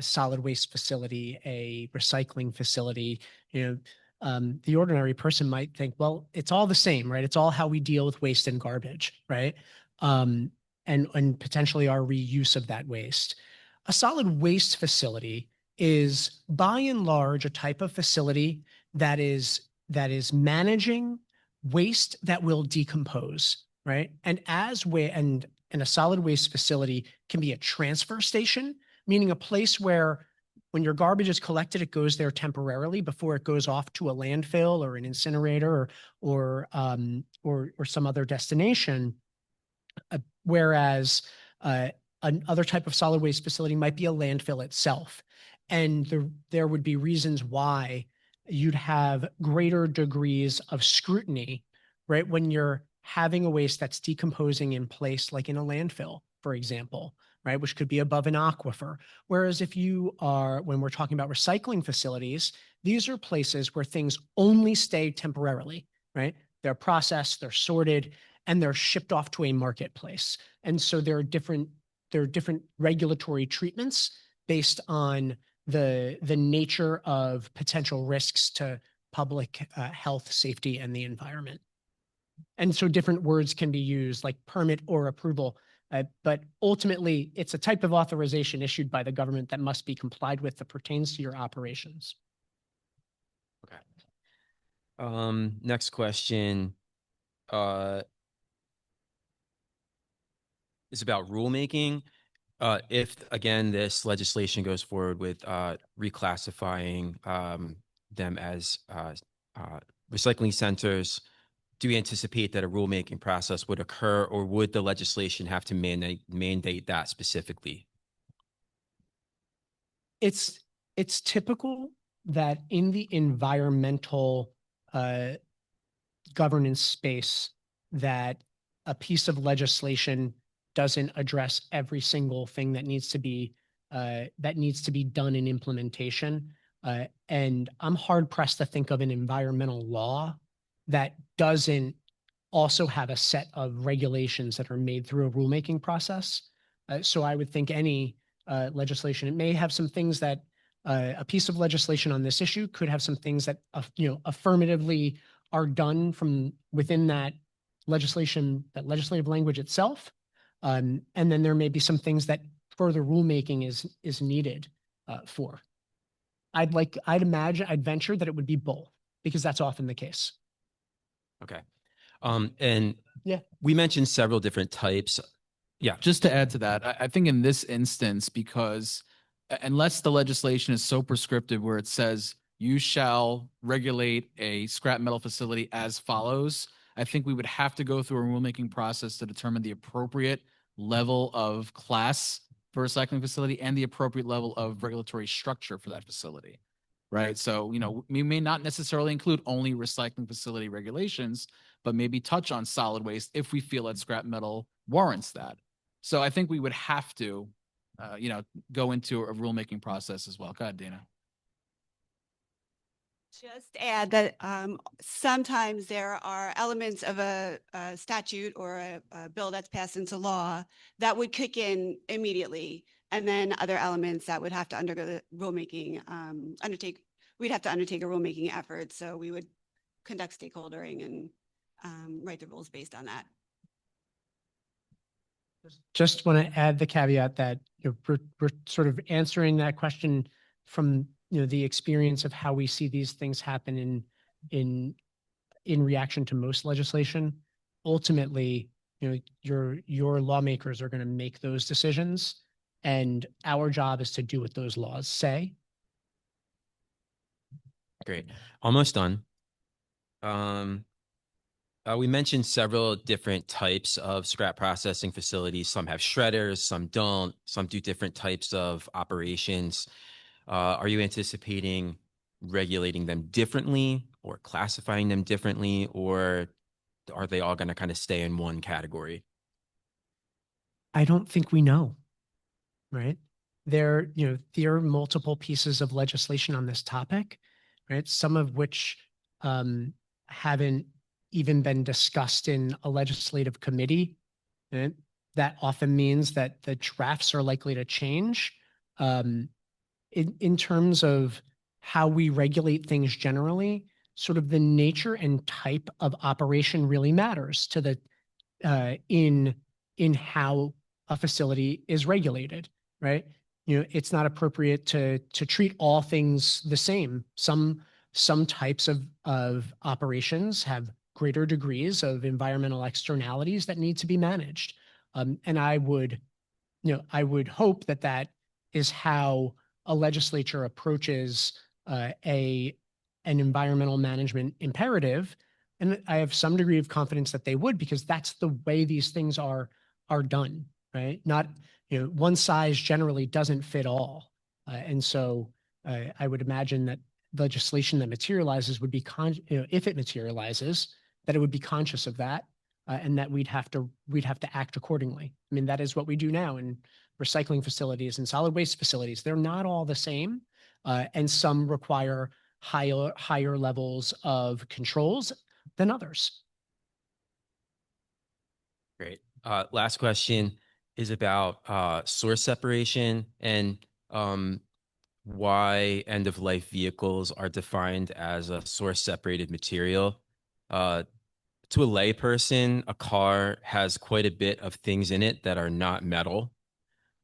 Solid waste facility, a recycling facility, the ordinary person might think, well, it's all the same, right? It's all how we deal with waste and garbage, right? And potentially our reuse of that waste. A solid waste facility is by and large a type of facility that is managing waste that will decompose, right? And and a solid waste facility can be a transfer station, meaning a place where when your garbage is collected, it goes there temporarily before it goes off to a landfill or an incinerator or some other destination. Whereas another type of solid waste facility might be a landfill itself. And there would be reasons why you'd have greater degrees of scrutiny right? When you're having a waste that's decomposing in place, like in a landfill, for example, right, which could be above an aquifer. Whereas if you are, when we're talking about recycling facilities, these are places where things only stay temporarily, right? They're processed, they're sorted, and they're shipped off to a marketplace. And so there are different regulatory treatments based on the nature of potential risks to public health, safety, and the environment. And so different words can be used like permit or approval, but ultimately it's a type of authorization issued by the government that must be complied with that pertains to your operations. Okay. Next question is about rulemaking. If again this legislation goes forward with reclassifying them as recycling centers, do we anticipate that a rulemaking process would occur, or would the legislation have to mandate that specifically? It's typical that in the environmental governance space that a piece of legislation doesn't address every single thing that needs to be done in implementation. And I'm hard pressed to think of an environmental law that doesn't also have a set of regulations that are made through a rulemaking process. So I would think any legislation, it may have some things that a piece of legislation on this issue could have some things that affirmatively are done from within that legislation, that legislative language itself. And then there may be some things that further rulemaking is needed for. I'd venture that it would be both, because that's often the case. Okay. And yeah, we mentioned several different types. Yeah. Just to add to that, I think in this instance, because unless the legislation is so prescriptive where it says you shall regulate a scrap metal facility as follows, I think we would have to go through a rulemaking process to determine the appropriate level of class for a recycling facility and the appropriate level of regulatory structure for that facility, right? So, we may not necessarily include only recycling facility regulations, but maybe touch on solid waste if we feel that scrap metal warrants that. So I think we would have to, go into a rulemaking process as well. Go ahead, Dana. Just add that sometimes there are elements of a statute or a bill that's passed into law that would kick in immediately, and then other elements that would have to undergo the rulemaking, we'd have to undertake a rulemaking effort. So we would conduct stakeholdering and write the rules based on that. Just want to add the caveat that we're sort of answering that question from the experience of how we see these things happen in reaction to most legislation. Ultimately, your lawmakers are going to make those decisions, and our job is to do what those laws say. Great. Almost done. We mentioned several different types of scrap processing facilities. Some have shredders, some don't, some do different types of operations. Are you anticipating regulating them differently or classifying them differently, or are they all going to kind of stay in one category? I don't think we know, right? There are multiple pieces of legislation on this topic, right? Some of which haven't even been discussed in a legislative committee. Right? That often means that the drafts are likely to change. In terms of how we regulate things generally, sort of the nature and type of operation really matters to the in how a facility is regulated, right? It's not appropriate to treat all things the same. Some types of operations have greater degrees of environmental externalities that need to be managed. And I would hope that is how a legislature approaches an environmental management imperative. And I have some degree of confidence that they would, because that's the way these things are done, right? Not, one size generally doesn't fit all. And so I would imagine that legislation that materializes would be, if it materializes, that it would be conscious of that, and that we'd have to act accordingly. I mean, that is what we do now in recycling facilities and solid waste facilities. They're not all the same, and some require higher levels of controls than others. Great. Last question is about source separation and why end-of-life vehicles are defined as a source separated material. To a layperson, a car has quite a bit of things in it that are not metal,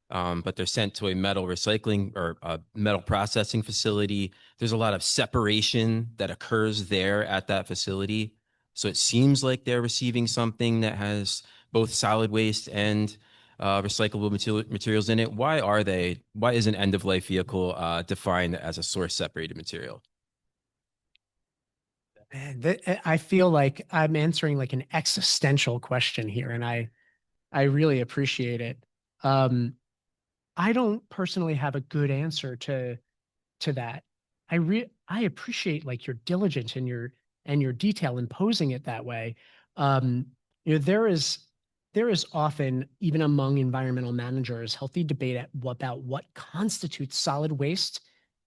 but they're sent to a metal recycling or a metal processing facility. There's a lot of separation that occurs there at that facility. So it seems like they're receiving something that has both solid waste and recyclable materials in it. Why is an end-of-life vehicle defined as a source separated material? I feel like I'm answering like an existential question here, and I really appreciate it. I don't personally have a good answer to that. I appreciate like your diligence and your detail in posing it that way. There is often, even among environmental managers, healthy debate about what constitutes solid waste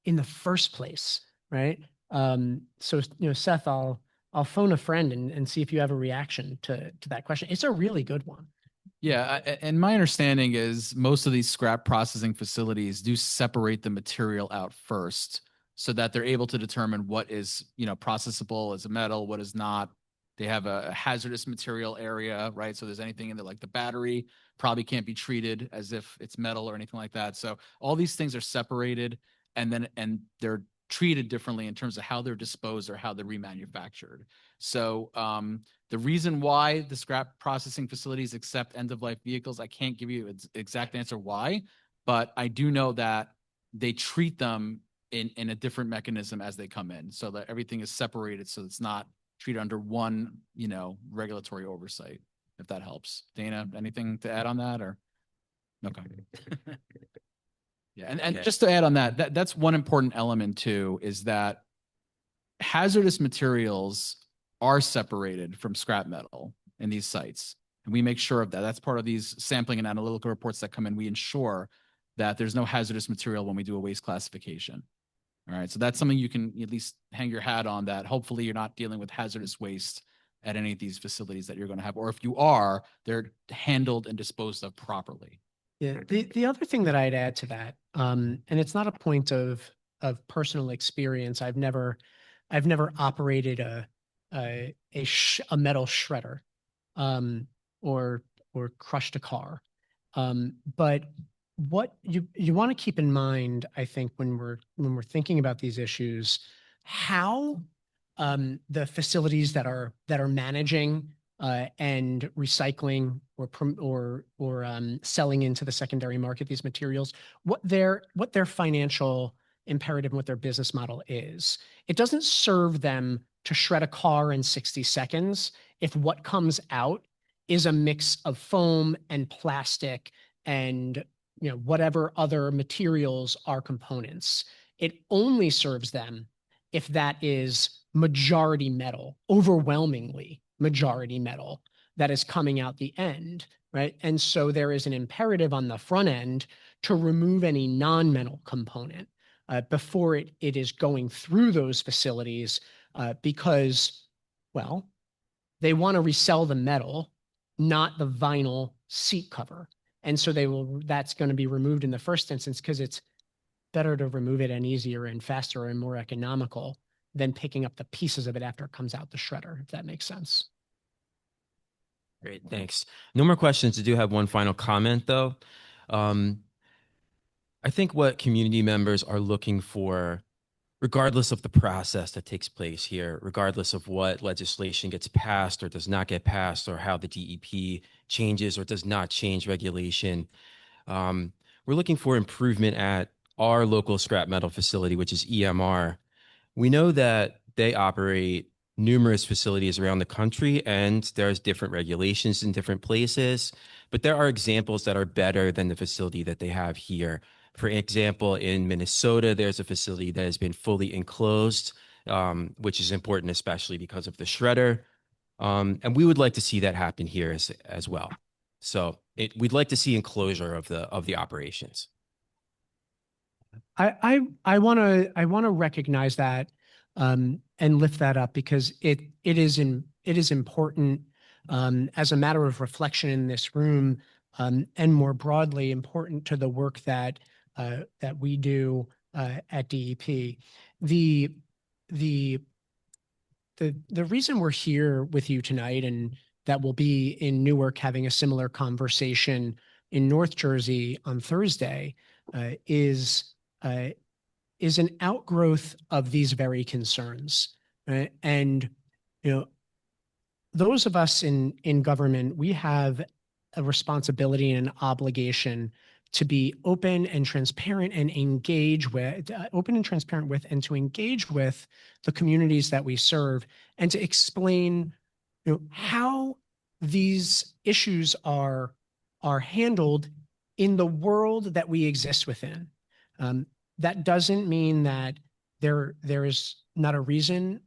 in the first place, right? So Seth, I'll phone a friend and see if you have a reaction to that question. It's a really good one. Yeah, and my understanding is most of these scrap processing facilities do separate the material out first so that they're able to determine what is, processable as a metal, what is not. They have a hazardous material area, right? So there's anything in there, like the battery probably can't be treated as if it's metal or anything like that. So all these things are separated and they're treated differently in terms of how they're disposed or how they're remanufactured. So the reason why the scrap processing facilities accept end-of-life vehicles, I can't give you an exact answer why, but I do know that they treat them in a different mechanism as they come in, so that everything is separated, so it's not treated under one, regulatory oversight, if that helps. Dana, anything to add on that or? Okay. Yeah, and Okay. just to add on that's one important element too, is that hazardous materials are separated from scrap metal in these sites. And we make sure of that. That's part of these sampling and analytical reports that come in. We ensure that there's no hazardous material when we do a waste classification. All right, so that's something you can at least hang your hat on, that hopefully you're not dealing with hazardous waste at any of these facilities that you're going to have, or if you are, they're handled and disposed of properly. Yeah. The other thing that I'd add to that, and it's not a point of personal experience. I've never operated a metal shredder, or crushed a car. But what you want to keep in mind, I think, when we're thinking about these issues, how the facilities that are managing and recycling or selling into the secondary market these materials, what their financial imperative and what their business model is. It doesn't serve them to shred a car in 60 seconds if what comes out is a mix of foam and plastic and whatever other materials are components. It only serves them if that is majority metal, overwhelmingly majority metal that is coming out the end, right? And so there is an imperative on the front end to remove any non-metal component before it is going through those facilities, because, well, they want to resell the metal, not the vinyl seat cover. And so that's going to be removed in the first instance because it's better to remove it and easier and faster and more economical than picking up the pieces of it after it comes out the shredder, if that makes sense. Great, thanks. No more questions. I do have one final comment, though. I think what community members are looking for, regardless of the process that takes place here, regardless of what legislation gets passed or does not get passed, or how the DEP changes or does not change regulation, we're looking for improvement at our local scrap metal facility, which is EMR. We know that they operate numerous facilities around the country, and there's different regulations in different places, but there are examples that are better than the facility that they have here. For example, in Minnesota, there's a facility that has been fully enclosed, which is important, especially because of the shredder. And we would like to see that happen here as well. So we'd like to see enclosure of the operations. I want to recognize that and lift that up because it is important as a matter of reflection in this room and more broadly important to the work that we do at DEP. The reason we're here with you tonight and that we'll be in Newark having a similar conversation in North Jersey on Thursday is an outgrowth of these very concerns. And, you know, those of us in government, we have a responsibility and an obligation to be open and transparent and engage with, and to engage with the communities that we serve and to explain, you know, how these issues are handled in the world that we exist within. That doesn't mean that there is not a reason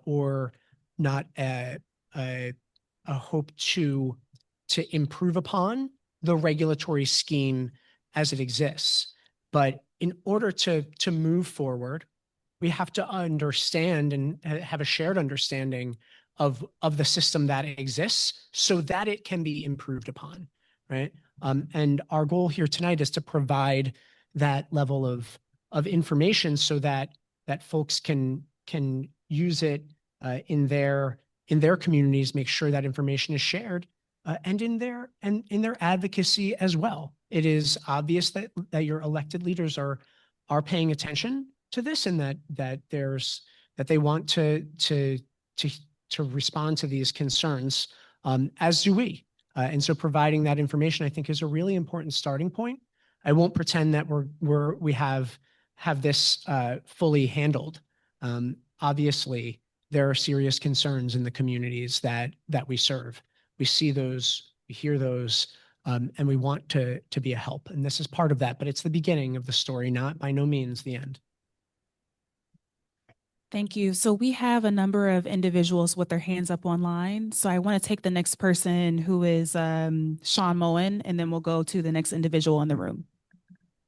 or not a hope to improve upon the regulatory scheme as it exists. But in order to move forward, we have to understand and have a shared understanding of the system that exists so that it can be improved upon, right? And our goal here tonight is to provide that level of information so that folks can use it in their communities, make sure that information is shared, and in their advocacy as well. It is obvious that your elected leaders are paying attention to this and that they want to respond to these concerns, as do we. And so providing that information, I think, is a really important starting point. I won't pretend that we have this fully handled. Obviously, there are serious concerns in the communities that we serve. We see those, we hear those, and we want to be a help. And this is part of that, but it's the beginning of the story, not by no means the end. Thank you. So we have a number of individuals with their hands up online. So I want to take the next person, who is Sean Moen, and then we'll go to the next individual in the room.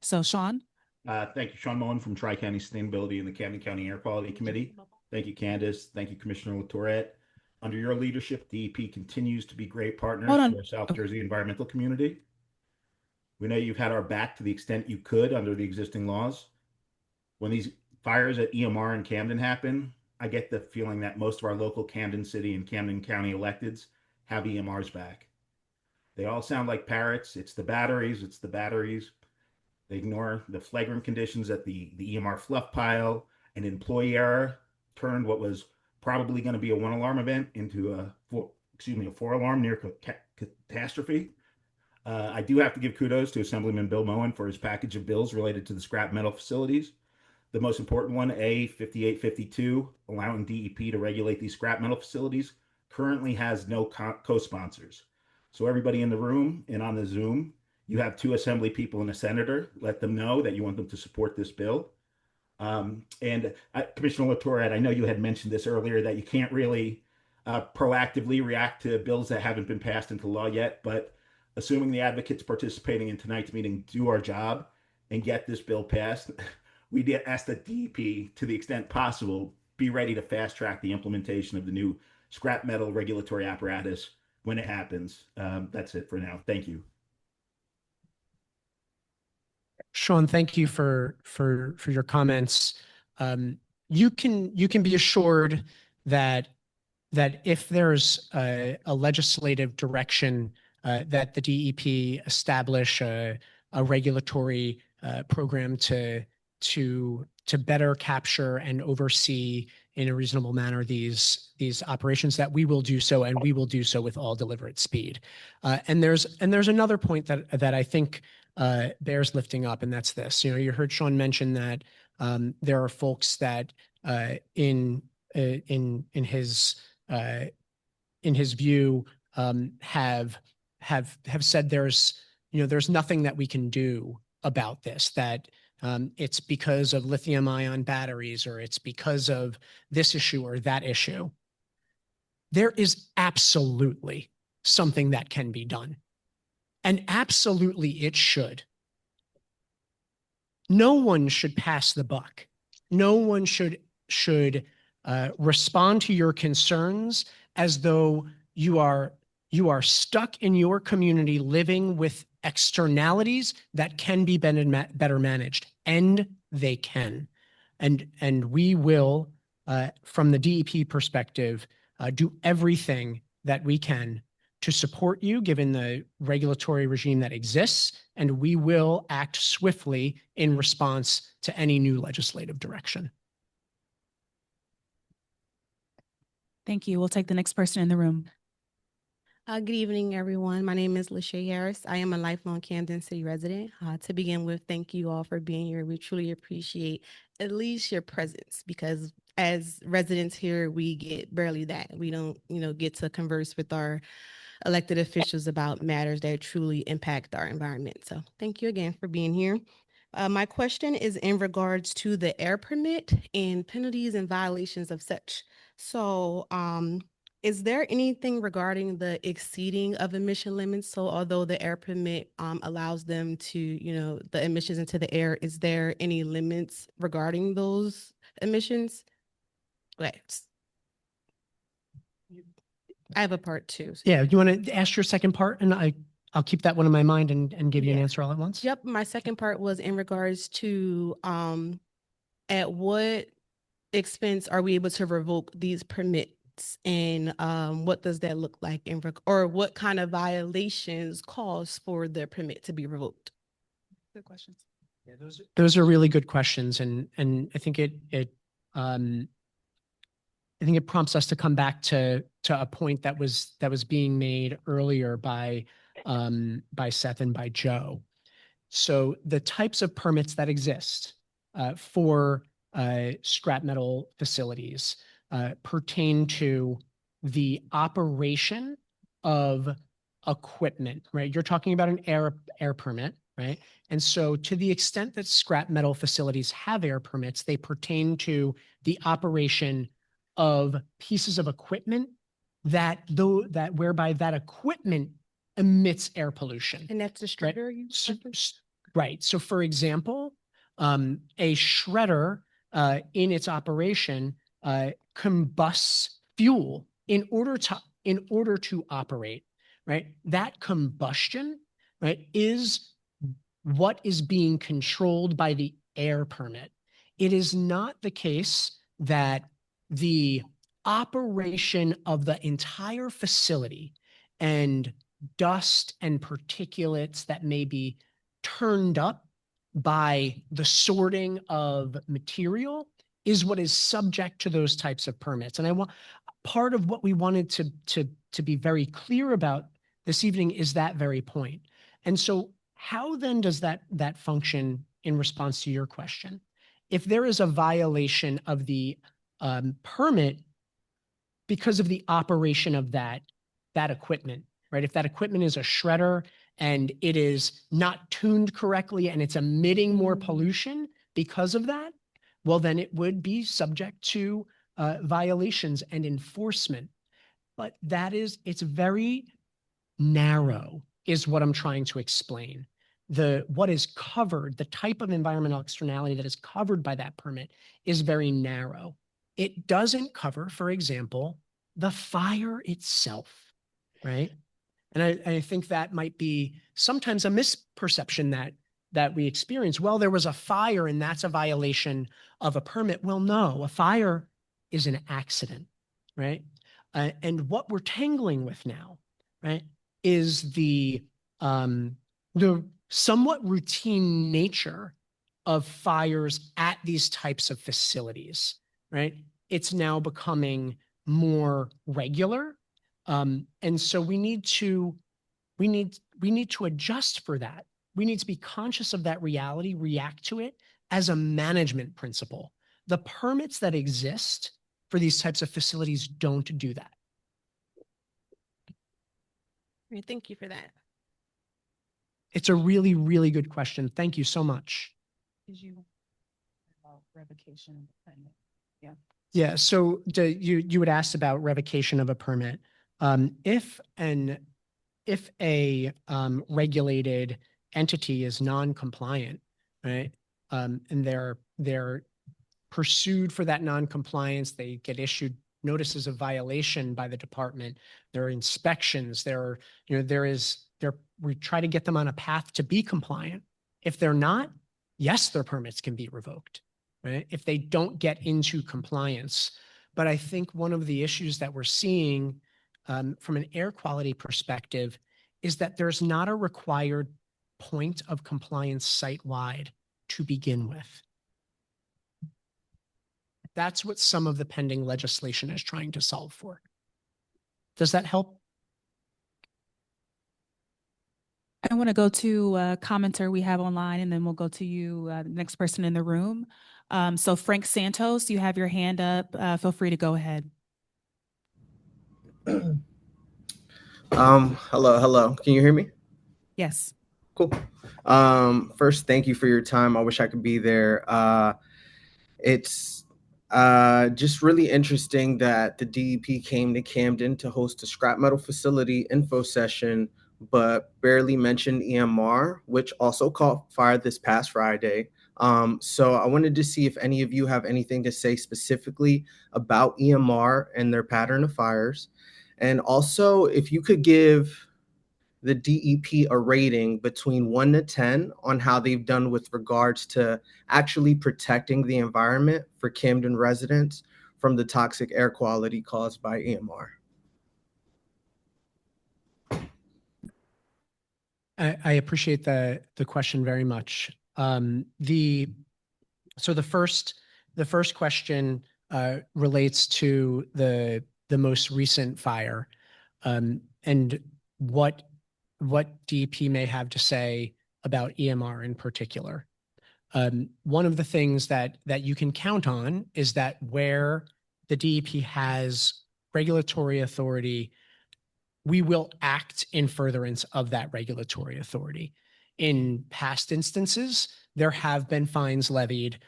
So Sean. Thank you, Sean Moen from Tri-County Sustainability and the Camden County Air Quality Committee. Thank you, Kandyce. Thank you, Commissioner LaTourette. Under your leadership, DEP continues to be great partners to our South Jersey environmental community. We know you've had our back to the extent you could under the existing laws. When these fires at EMR in Camden happen, I get the feeling that most of our local Camden City and Camden County electeds have EMRs back. They all sound like parrots. It's the batteries. It's the batteries. They ignore the flagrant conditions at the EMR fluff pile. An employee error turned what was probably going to be a 1-alarm event into a 4-alarm near catastrophe. I do have to give kudos to Assemblyman Bill Moen for his package of bills related to the scrap metal facilities. The most important one, A5852, allowing DEP to regulate these scrap metal facilities, currently has no co-sponsors. So everybody in the room and on the Zoom, you have 2 assembly people and a senator. Let them know that you want them to support this bill. Commissioner LaTourette, I know you had mentioned this earlier, that you can't really proactively react to bills that haven't been passed into law yet, but assuming the advocates participating in tonight's meeting do our job and get this bill passed, we ask that DEP, to the extent possible, be ready to fast track the implementation of the new scrap metal regulatory apparatus when it happens. That's it for now. Thank you. Sean, thank you for your comments. You can be assured that if there's a legislative direction that the DEP establish a regulatory program to better capture and oversee in a reasonable manner these operations, that we will do so, and we will do so with all deliberate speed. And there's another point that I think bears lifting up, and that's this. You know, you heard Sean mention that there are folks that in his view have said there's nothing that we can do about this, that it's because of lithium ion batteries, or it's because of this issue or that issue. there is absolutely something that can be done. And absolutely it should. No one should pass the buck. No one should respond to your concerns as though you are stuck in your community living with externalities that can be better managed, and they can. And we will, from the DEP perspective, do everything that we can to support you given the regulatory regime that exists, and we will act swiftly in response to any new legislative direction. Thank you. We'll take the next person in the room. Good evening, everyone. My name is Lachey Harris. I am a lifelong Camden City resident. To begin with, thank you all for being here. We truly appreciate at least your presence, because as residents here, we get barely that. We don't, get to converse with our elected officials about matters that truly impact our environment. So thank you again for being here. My question is in regards to the air permit and penalties and violations of such. So is there anything regarding the exceeding of emission limits? So although the air permit allows them to, the emissions into the air, is there any limits regarding those emissions? Okay. I have a part two. Yeah, you want to ask your second part, and I'll keep that one in my mind and give you an answer all at once. Yep. My second part was in regards to at what expense are we able to revoke these permits, and what does that look like or what kind of violations cause for the permit to be revoked? Good questions. Yeah, those are really good questions, and I think it prompts us to come back to a point that was being made earlier by Seth and by Joe. So the types of permits that exist for scrap metal facilities pertain to the operation of equipment, right? You're talking about an air permit, right? And so to the extent that scrap metal facilities have air permits, they pertain to the operation of pieces of equipment whereby that equipment emits air pollution. And that's the shredder, right? So for example, a shredder in its operation combusts fuel in order to operate, right? That combustion, right, is what is being controlled by the air permit. It is not the case that the operation of the entire facility and dust and particulates that may be turned up by the sorting of material is what is subject to those types of permits. And part of what we wanted to be very clear about this evening is that very point. And so how then does that function in response to your question? If there is a violation of the permit because of the operation of that equipment, right? If that equipment is a shredder and it is not tuned correctly and it's emitting more pollution because of that, well, then it would be subject to violations and enforcement. But it's very narrow is what I'm trying to explain. What is covered, the type of environmental externality that is covered by that permit is very narrow. It doesn't cover, for example, the fire itself, right? And I think that might be sometimes a misperception that we experience. Well, there was a fire and that's a violation of a permit. Well, no, a fire is an accident, right? And what we're tangling with now, right, is the somewhat routine nature of fires at these types of facilities, right? It's now becoming more regular. And so we need to adjust for that. We need to be conscious of that reality, react to it as a management principle. The permits that exist for these types of facilities don't do that. Thank you for that. It's a really, really good question. Thank you so much. Did you about revocation of the permit? Yeah, so you had asked about revocation of a permit. If a regulated entity is non-compliant, right, and they're pursued for that non-compliance, they get issued notices of violation by the department. There are inspections. We try to get them on a path to be compliant. If they're not, yes, their permits can be revoked, right? If they don't get into compliance. But I think one of the issues that we're seeing from an air quality perspective is that there's not a required point of compliance site-wide to begin with. That's what some of the pending legislation is trying to solve for. Does that help? I want to go to a commenter we have online, and then we'll go to you, the next person in the room. So Frank Santos, you have your hand up. Feel free to go ahead. Hello. Can you hear me? Yes. Cool. First, thank you for your time. I wish I could be there. It's just really interesting that the DEP came to Camden to host a scrap metal facility info session, but barely mentioned EMR, which also caught fire this past Friday. So I wanted to see if any of you have anything to say specifically about EMR and their pattern of fires. And also, if you could give the DEP a rating between 1 to 10 on how they've done with regards to actually protecting the environment for Camden residents from the toxic air quality caused by EMR. I appreciate the question very much. So the first question relates to the most recent fire, and what DEP may have to say about EMR in particular. One of the things that you can count on is that where the DEP has regulatory authority, we will act in furtherance of that regulatory authority. In past instances, there have been fines levied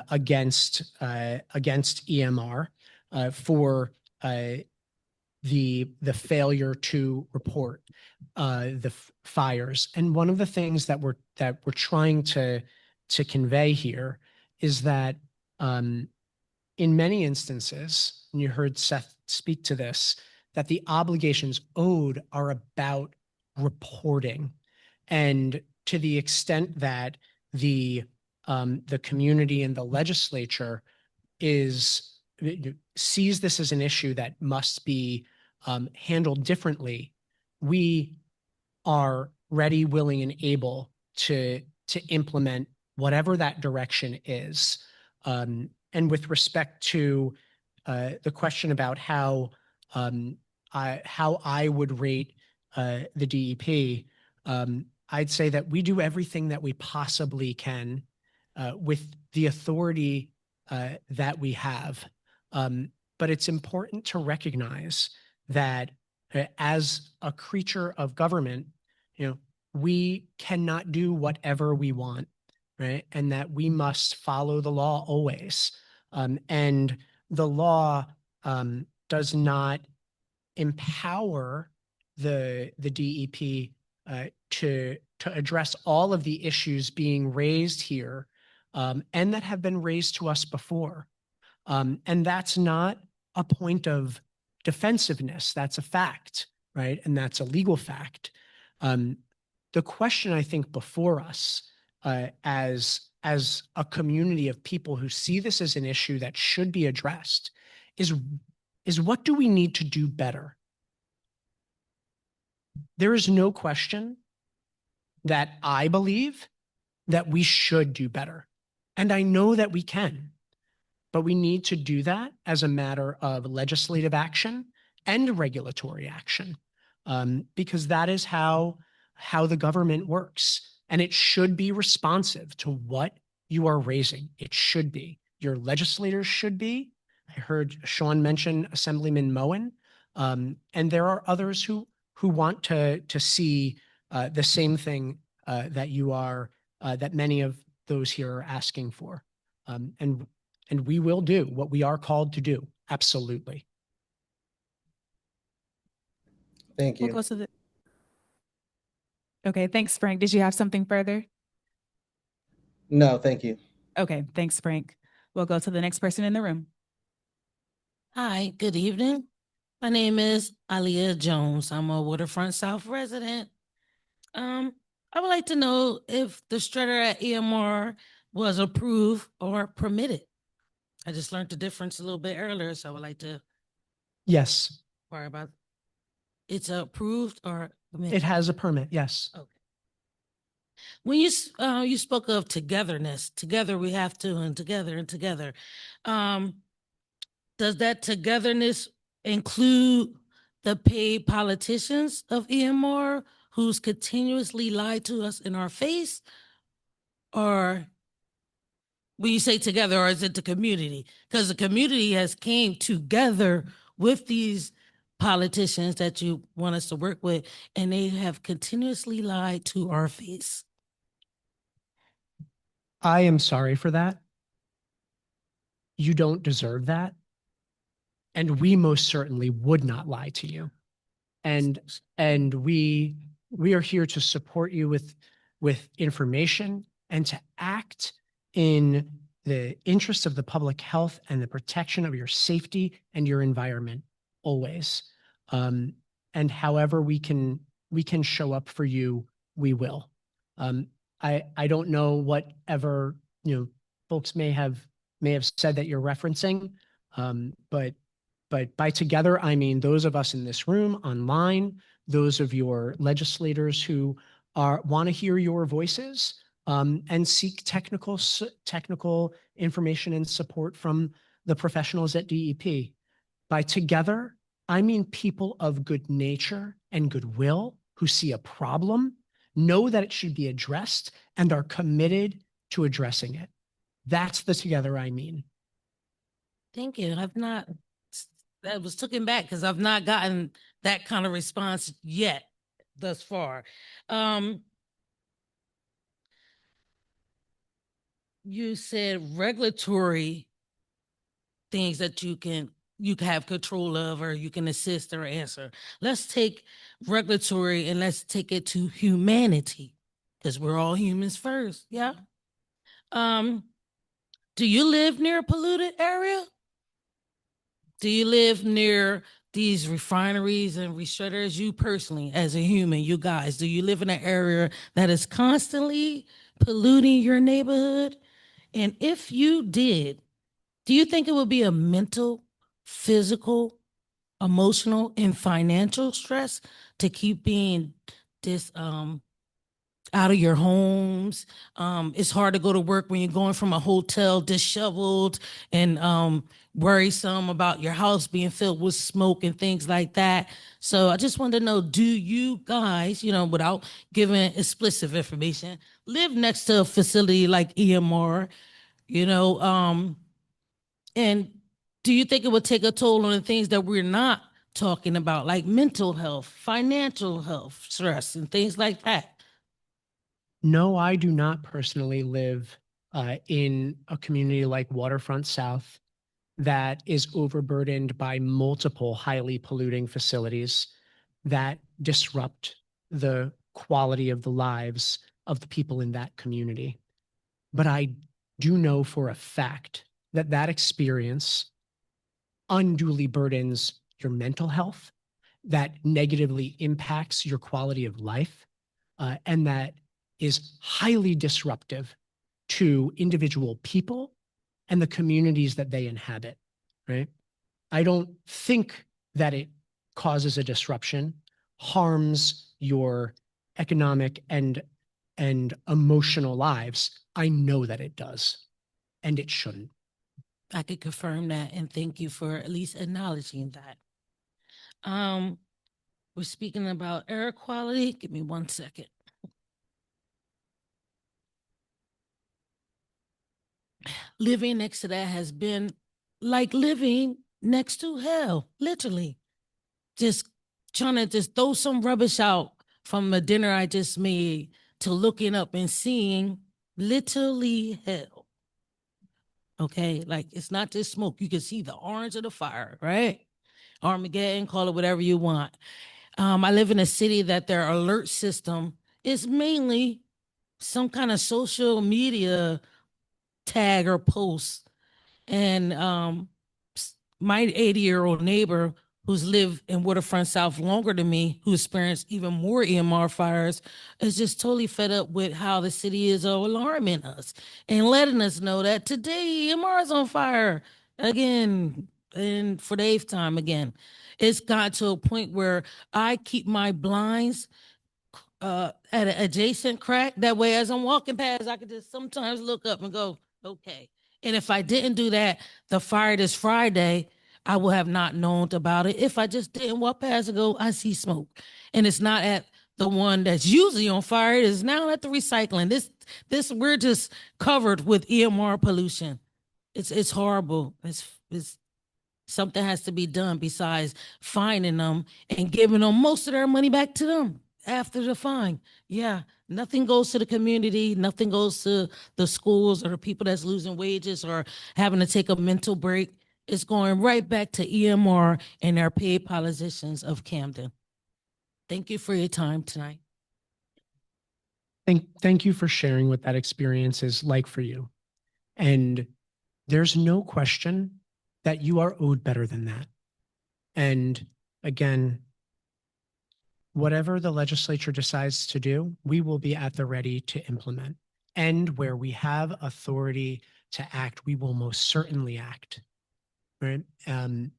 against EMR for the failure to report the fires. And one of the things that we're trying to convey here is that in many instances, and you heard Seth speak to this, that the obligations owed are about reporting. And to the extent that the community and the legislature sees this as an issue that must be handled differently, we are ready, willing, and able to implement whatever that direction is. And with respect to the question about how I would rate the DEP, I'd say that we do everything that we possibly can with the authority that we have. But it's important to recognize that as a creature of government, we cannot do whatever we want, right? And that we must follow the law always. And the law does not empower the DEP to address all of the issues being raised here and that have been raised to us before. And that's not a point of defensiveness. That's a fact, right? And that's a legal fact. The question I think before us as a community of people who see this as an issue that should be addressed is what do we need to do better? There is no question that I believe that we should do better. And I know that we can, but we need to do that as a matter of legislative action and regulatory action, because that is how the government works. And it should be responsive to what you are raising. It should be. Your legislators should be. I heard Shawn mention Assemblyman Moen, and there are others who want to see the same thing that you are, that many of those here are asking for. And and we will do what we are called to do. Absolutely. Thank you. We'll go to the. Okay, thanks, Frank. Did you have something further? No, thank you. Okay, thanks, Frank. We'll go to the next person in the room. Hi, good evening. My name is Aliyah Jones. I'm a Waterfront South resident. I would like to know if the shredder at EMR was approved or permitted. I just learned the difference a little bit earlier, so I would like to Yes, inquire about it's approved or permitted. it has a permit. Yes. Okay. When you spoke of togetherness, together we have to, and together and together. Does that togetherness include the paid politicians of EMR who's continuously lied to us in our face? Or when you say together, or is it the community? Because the community has came together with these politicians that you want us to work with, and they have continuously lied to our face. I am sorry for that. You don't deserve that. And we most certainly would not lie to you. And we are here to support you with information and to act in the interest of the public health and the protection of your safety and your environment always. And however we can show up for you, we will. I don't know whatever, folks may have said that you're referencing, but by together, I mean those of us in this room, online, those of your legislators who want to hear your voices and seek technical information and support from the professionals at DEP. By together, I mean people of good nature and goodwill who see a problem, know that it should be addressed, and are committed to addressing it. That's the together I mean. Thank you. That was taken back because I've not gotten that kind of response yet thus far. You said regulatory things that you can have control of, or you can assist or answer. Let's take regulatory and let's take it to humanity, because we're all humans first. Yeah. Do you live near a polluted area? Do you live near these refineries and reshredders? You personally, as a human, you guys, do you live in an area that is constantly polluting your neighborhood? And if you did, do you think it would be a mental, physical, emotional, and financial stress to keep being this out of your homes? It's hard to go to work when you're going from a hotel disheveled and worrisome about your house being filled with smoke and things like that. So I just wanted to know, do you guys, without giving explicit information, live next to a facility like EMR, and do you think it would take a toll on the things that we're not talking about, like mental health, financial health, stress, and things like that? No, I do not personally live in a community like Waterfront South that is overburdened by multiple highly polluting facilities that disrupt the quality of the lives of the people in that community. But I do know for a fact that that experience unduly burdens your mental health, that negatively impacts your quality of life, and that is highly disruptive to individual people and the communities that they inhabit, right? I don't think that it causes a disruption, harms your economic and emotional lives. I know that it does, and it shouldn't. I could confirm that, and thank you for at least acknowledging that. We're speaking about air quality. Give me 1 second. Living next to that has been like living next to hell, literally. Just trying to just throw some rubbish out from the dinner I just made to looking up and seeing literally hell. Okay, like it's not just smoke. You can see the orange of the fire, right? Armageddon, call it whatever you want. I live in a city that their alert system is mainly some kind of social media tag or post. And my 80-year-old neighbor who's lived in Waterfront South longer than me, who experienced even more EMR fires, is just totally fed up with how the city is alarming us and letting us know that today EMR is on fire again, and for the 8th time again. It's got to a point where I keep my blinds at an adjacent crack. That way, as I'm walking past, I could just sometimes look up and go, okay. And if I didn't do that, the fire this Friday, I would have not known about it. If I just didn't walk past and go, I see smoke. And it's not at the one that's usually on fire. It is now at the recycling. This we're just covered with EMR pollution. It's horrible. It's something has to be done besides fining them and giving them most of their money back to them after the fine. Yeah, nothing goes to the community. Nothing goes to the schools or the people that's losing wages or having to take a mental break. It's going right back to EMR and their paid politicians of Camden. Thank you for your time tonight. Thank you for sharing what that experience is like for you. And there's no question that you are owed better than that. And again, whatever the legislature decides to do, we will be at the ready to implement. And where we have authority to act, we will most certainly act. Right? And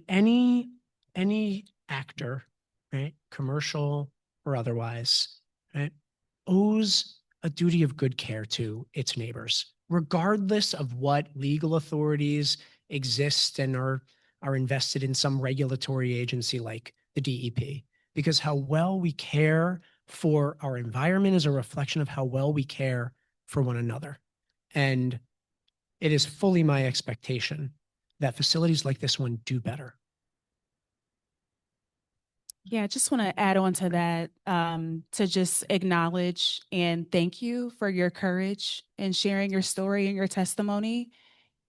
any actor, right, commercial or otherwise, right, owes a duty of good care to its neighbors, regardless of what legal authorities exist and are invested in some regulatory agency like the DEP. Because how well we care for our environment is a reflection of how well we care for one another. And it is fully my expectation that facilities like this one do better. Yeah, I just want to add on to that, to just acknowledge and thank you for your courage in sharing your story and your testimony.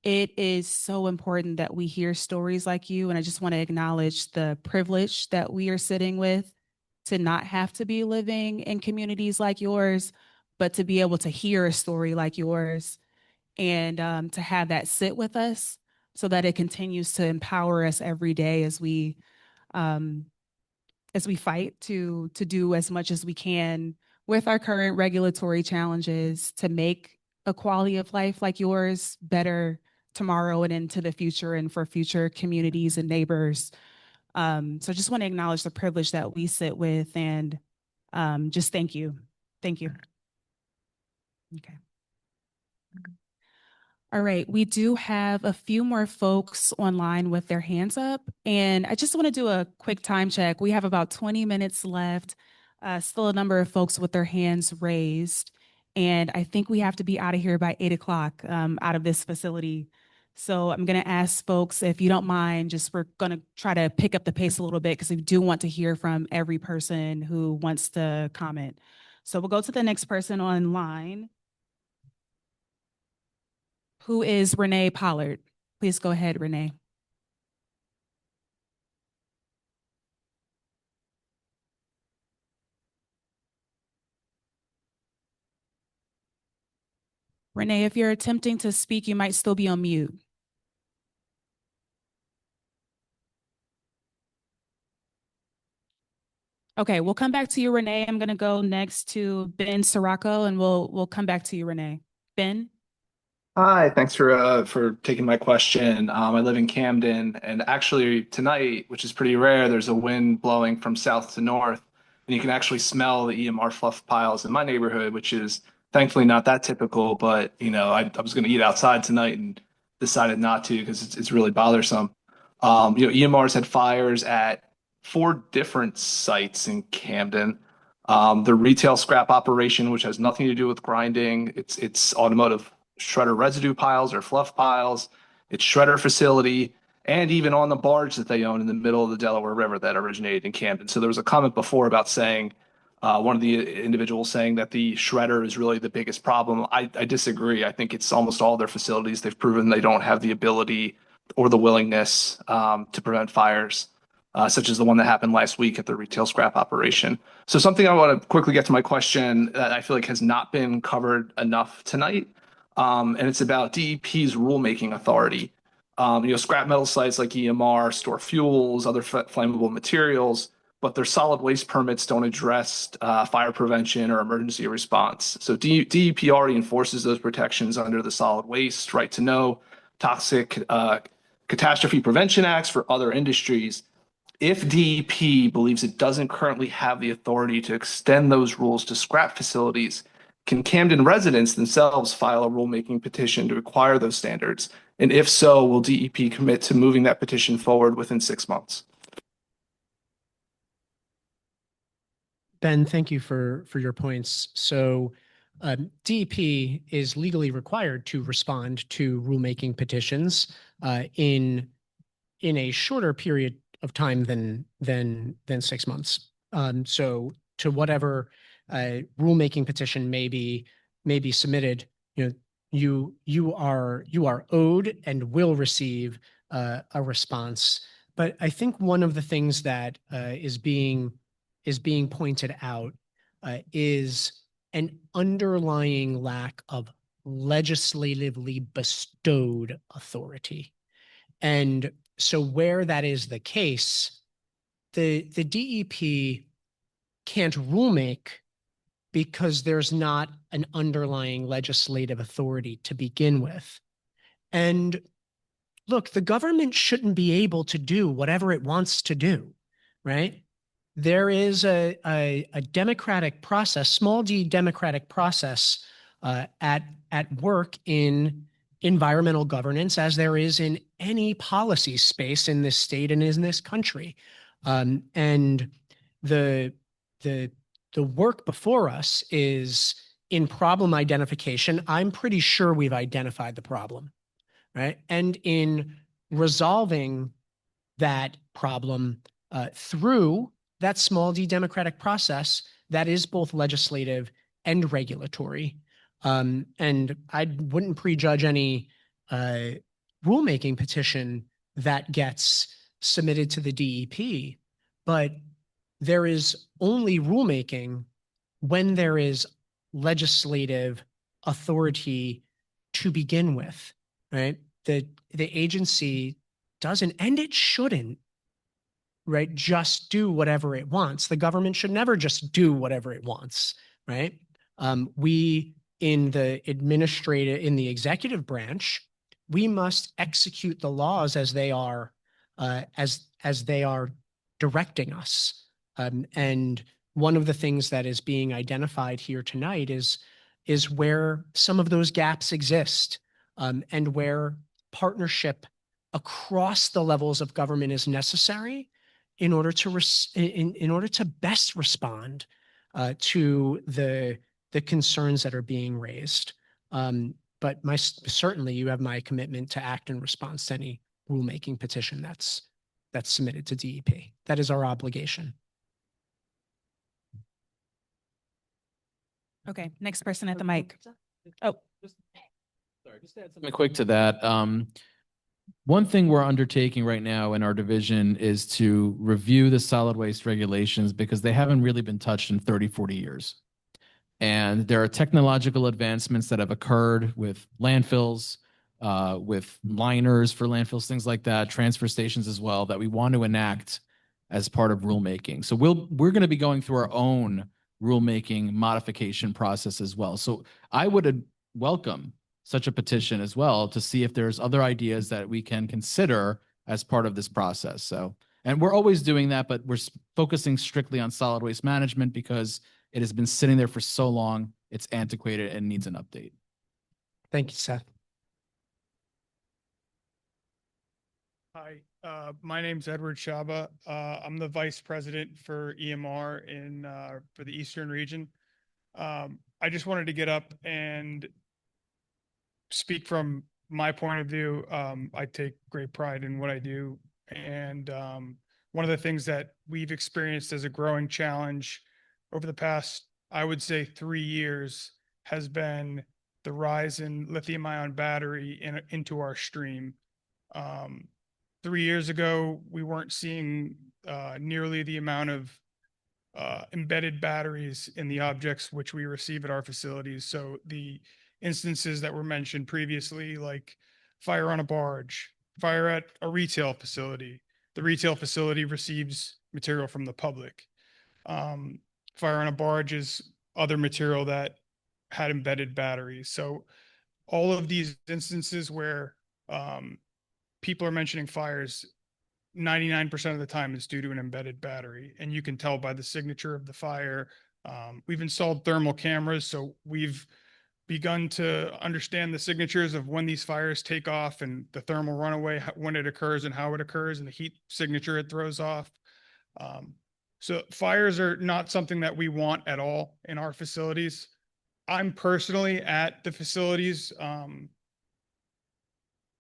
It is so important that we hear stories like you. And I just want to acknowledge the privilege that we are sitting with to not have to be living in communities like yours, but to be able to hear a story like yours and to have that sit with us so that it continues to empower us every day as we fight to do as much as we can with our current regulatory challenges to make a quality of life like yours better tomorrow and into the future and for future communities and neighbors. So I just want to acknowledge the privilege that we sit with and just thank you. Thank you. Okay. All right, we do have a few more folks online with their hands up, and I just want to do a quick time check. We have about 20 minutes left, still a number of folks with their hands raised, and I think we have to be out of here by 8 o'clock out of this facility. So I'm going to ask folks, if you don't mind, we're going to try to pick up the pace a little bit because we do want to hear from every person who wants to comment. So we'll go to the next person online, who is Renee Pollard. Please go ahead, Renee. Renee, if you're attempting to speak, you might still be on mute. Okay, we'll come back to you, Renee. I'm going to go next to Ben Sirocco, and we'll come back to you, Renee. Ben? Hi, thanks for taking my question. I live in Camden, and actually tonight, which is pretty rare, there's a wind blowing from south to north, and you can actually smell the EMR fluff piles in my neighborhood, which is thankfully not that typical. But I was going to eat outside tonight and decided not to because it's really bothersome. EMR's had fires at 4 different sites in Camden. The retail scrap operation, which has nothing to do with grinding, it's automotive shredder residue piles or fluff piles, its shredder facility, and even on the barge that they own in the middle of the Delaware River that originated in Camden. So there was a comment before about saying One of the individuals saying that the shredder is really the biggest problem. I disagree. I think it's almost all their facilities. They've proven they don't have the ability or the willingness to prevent fires, such as the one that happened last week at the retail scrap operation. So something I want to quickly get to my question that I feel like has not been covered enough tonight, and it's about DEP's rulemaking authority. Scrap metal sites like EMR store fuels, other flammable materials, but their solid waste permits don't address fire prevention or emergency response. So DEP already enforces those protections under the Solid Waste Right to Know, Toxic Catastrophe Prevention Acts for other industries. If DEP believes it doesn't currently have the authority to extend those rules to scrap facilities, can Camden residents themselves file a rulemaking petition to require those standards? And if so, will DEP commit to moving that petition forward within 6 months? Ben, thank you for your points. So DEP is legally required to respond to rulemaking petitions in a shorter period of time than 6 months. So to whatever rulemaking petition may be submitted, you are owed and will receive a response. But I think one of the things that is being pointed out is an underlying lack of legislatively bestowed authority. And so where that is the case, the DEP can't rulemake because there's not an underlying legislative authority to begin with. And look, the government shouldn't be able to do whatever it wants to do, right? There is a democratic process, small d democratic process at work in environmental governance, as there is in any policy space in this state and in this country. And the work before us is in problem identification. I'm pretty sure we've identified the problem, right? And in resolving that problem through that small d democratic process that is both legislative and regulatory. And I wouldn't prejudge any rulemaking petition that gets submitted to the DEP, but there is only rulemaking when there is legislative authority to begin with, right? The agency doesn't, and it shouldn't, right, just do whatever it wants. The government should never just do whatever it wants, right? We in the executive branch, we must execute the laws as they are as they are directing us. And one of the things that is being identified here tonight is where some of those gaps exist, and where partnership across the levels of government is necessary in order to best respond to the concerns that are being raised. But certainly you have my commitment to act in response to any rulemaking petition that's submitted to DEP. That is our obligation. Okay, next person at the mic. Oh, sorry, just to add something quick to that. One thing we're undertaking right now in our division is to review the solid waste regulations because they haven't really been touched in 30, 40 years. And there are technological advancements that have occurred with landfills, with liners for landfills, things like that, transfer stations as well, that we want to enact as part of rulemaking. So we're going to be going through our own rulemaking modification process as well. So I would welcome such a petition as well to see if there's other ideas that we can consider as part of this process. So, and we're always doing that, but we're focusing strictly on solid waste management because it has been sitting there for so long, it's antiquated and needs an update. Thank you, Seth. Hi, my name's Edward Shaba. I'm the Vice President for EMR for the Eastern region. I just wanted to get up and speak from my point of view. I take great pride in what I do. And one of the things that we've experienced as a growing challenge over the past, I would say 3 years, has been the rise in lithium ion battery into our stream. 3 years ago, we weren't seeing nearly the amount of embedded batteries in the objects which we receive at our facilities. So the instances that were mentioned previously, like fire on a barge, fire at a retail facility, the retail facility receives material from the public. Fire on a barge is other material that had embedded batteries. So all of these instances where people are mentioning fires, 99% of the time is due to an embedded battery. And you can tell by the signature of the fire. We've installed thermal cameras, so we've begun to understand the signatures of when these fires take off and the thermal runaway, when it occurs and how it occurs, and the heat signature it throws off. So fires are not something that we want at all in our facilities. I'm personally at the facilities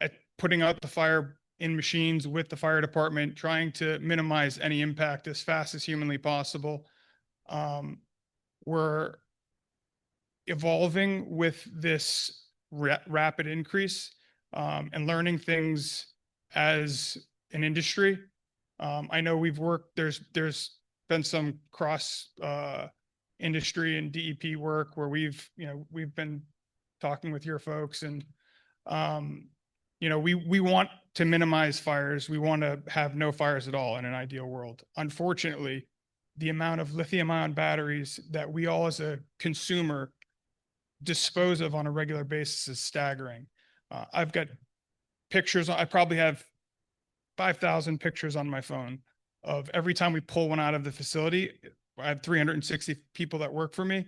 at putting out the fire in machines with the fire department, trying to minimize any impact as fast as humanly possible. We're evolving with this rapid increase and learning things as an industry. I know we've worked, there's been some cross industry and DEP work where we've been talking with your folks, and we want to minimize fires. We want to have no fires at all in an ideal world. Unfortunately, the amount of lithium ion batteries that we all as a consumer dispose of on a regular basis is staggering. I've got pictures. I probably have 5,000 pictures on my phone of every time we pull one out of the facility. I have 360 people that work for me.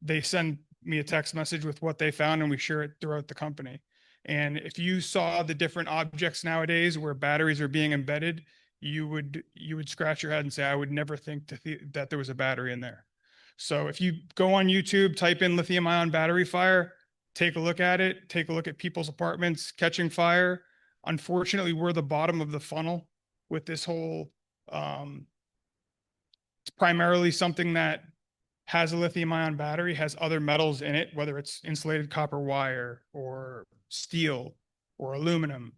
They send me a text message with what they found, and we share it throughout the company. And if you saw the different objects nowadays where batteries are being embedded, you would scratch your head and say, I would never think that there was a battery in there. So if you go on YouTube, type in lithium ion battery fire, take a look at it, take a look at people's apartments catching fire. Unfortunately, we're the bottom of the funnel with this whole, it's primarily something that has a lithium ion battery, has other metals in it, whether it's insulated copper wire or steel or aluminum.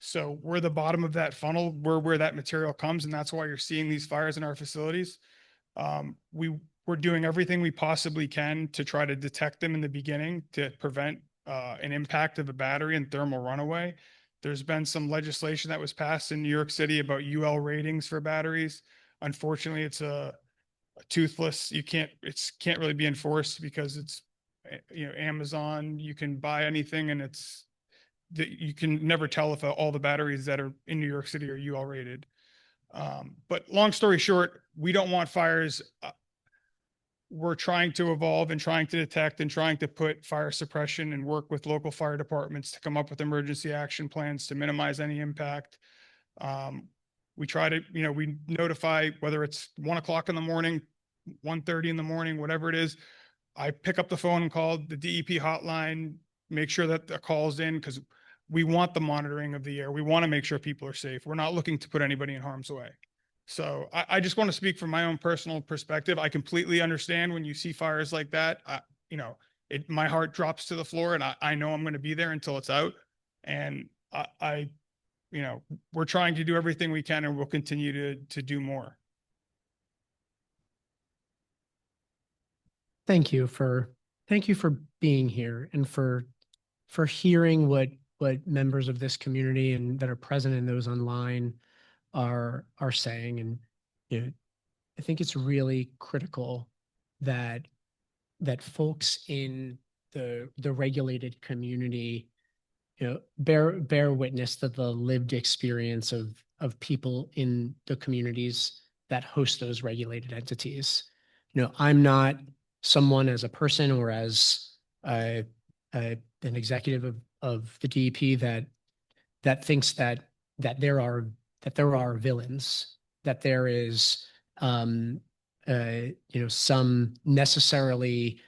So we're the bottom of that funnel. We're where that material comes, and that's why you're seeing these fires in our facilities. We're doing everything we possibly can to try to detect them in the beginning to prevent an impact of a battery and thermal runaway. There's been some legislation that was passed in New York City about UL ratings for batteries. Unfortunately, it's a toothless. It can't really be enforced because it's Amazon. You can buy anything, and you can never tell if all the batteries that are in New York City are UL rated. But long story short, we don't want fires. We're trying to evolve and trying to detect and trying to put fire suppression and work with local fire departments to come up with emergency action plans to minimize any impact. We try to, we notify whether it's 1 o'clock in the morning, 1:30 in the morning, whatever it is. I pick up the phone and call the DEP hotline, make sure that the call's in, because we want the monitoring of the air. We want to make sure people are safe. We're not looking to put anybody in harm's way. So I just want to speak from my own personal perspective. I completely understand when you see fires like that, my heart drops to the floor, and I know I'm going to be there until it's out. And we're trying to do everything we can, and we'll continue to do more. Thank you for being here and for hearing what members of this community and that are present and those online are saying. And I think it's really critical that folks in the regulated community bear witness to the lived experience of people in the communities that host those regulated entities. I'm not someone as a person or as an executive of the DEP that thinks that there are villains, that there is some necessarily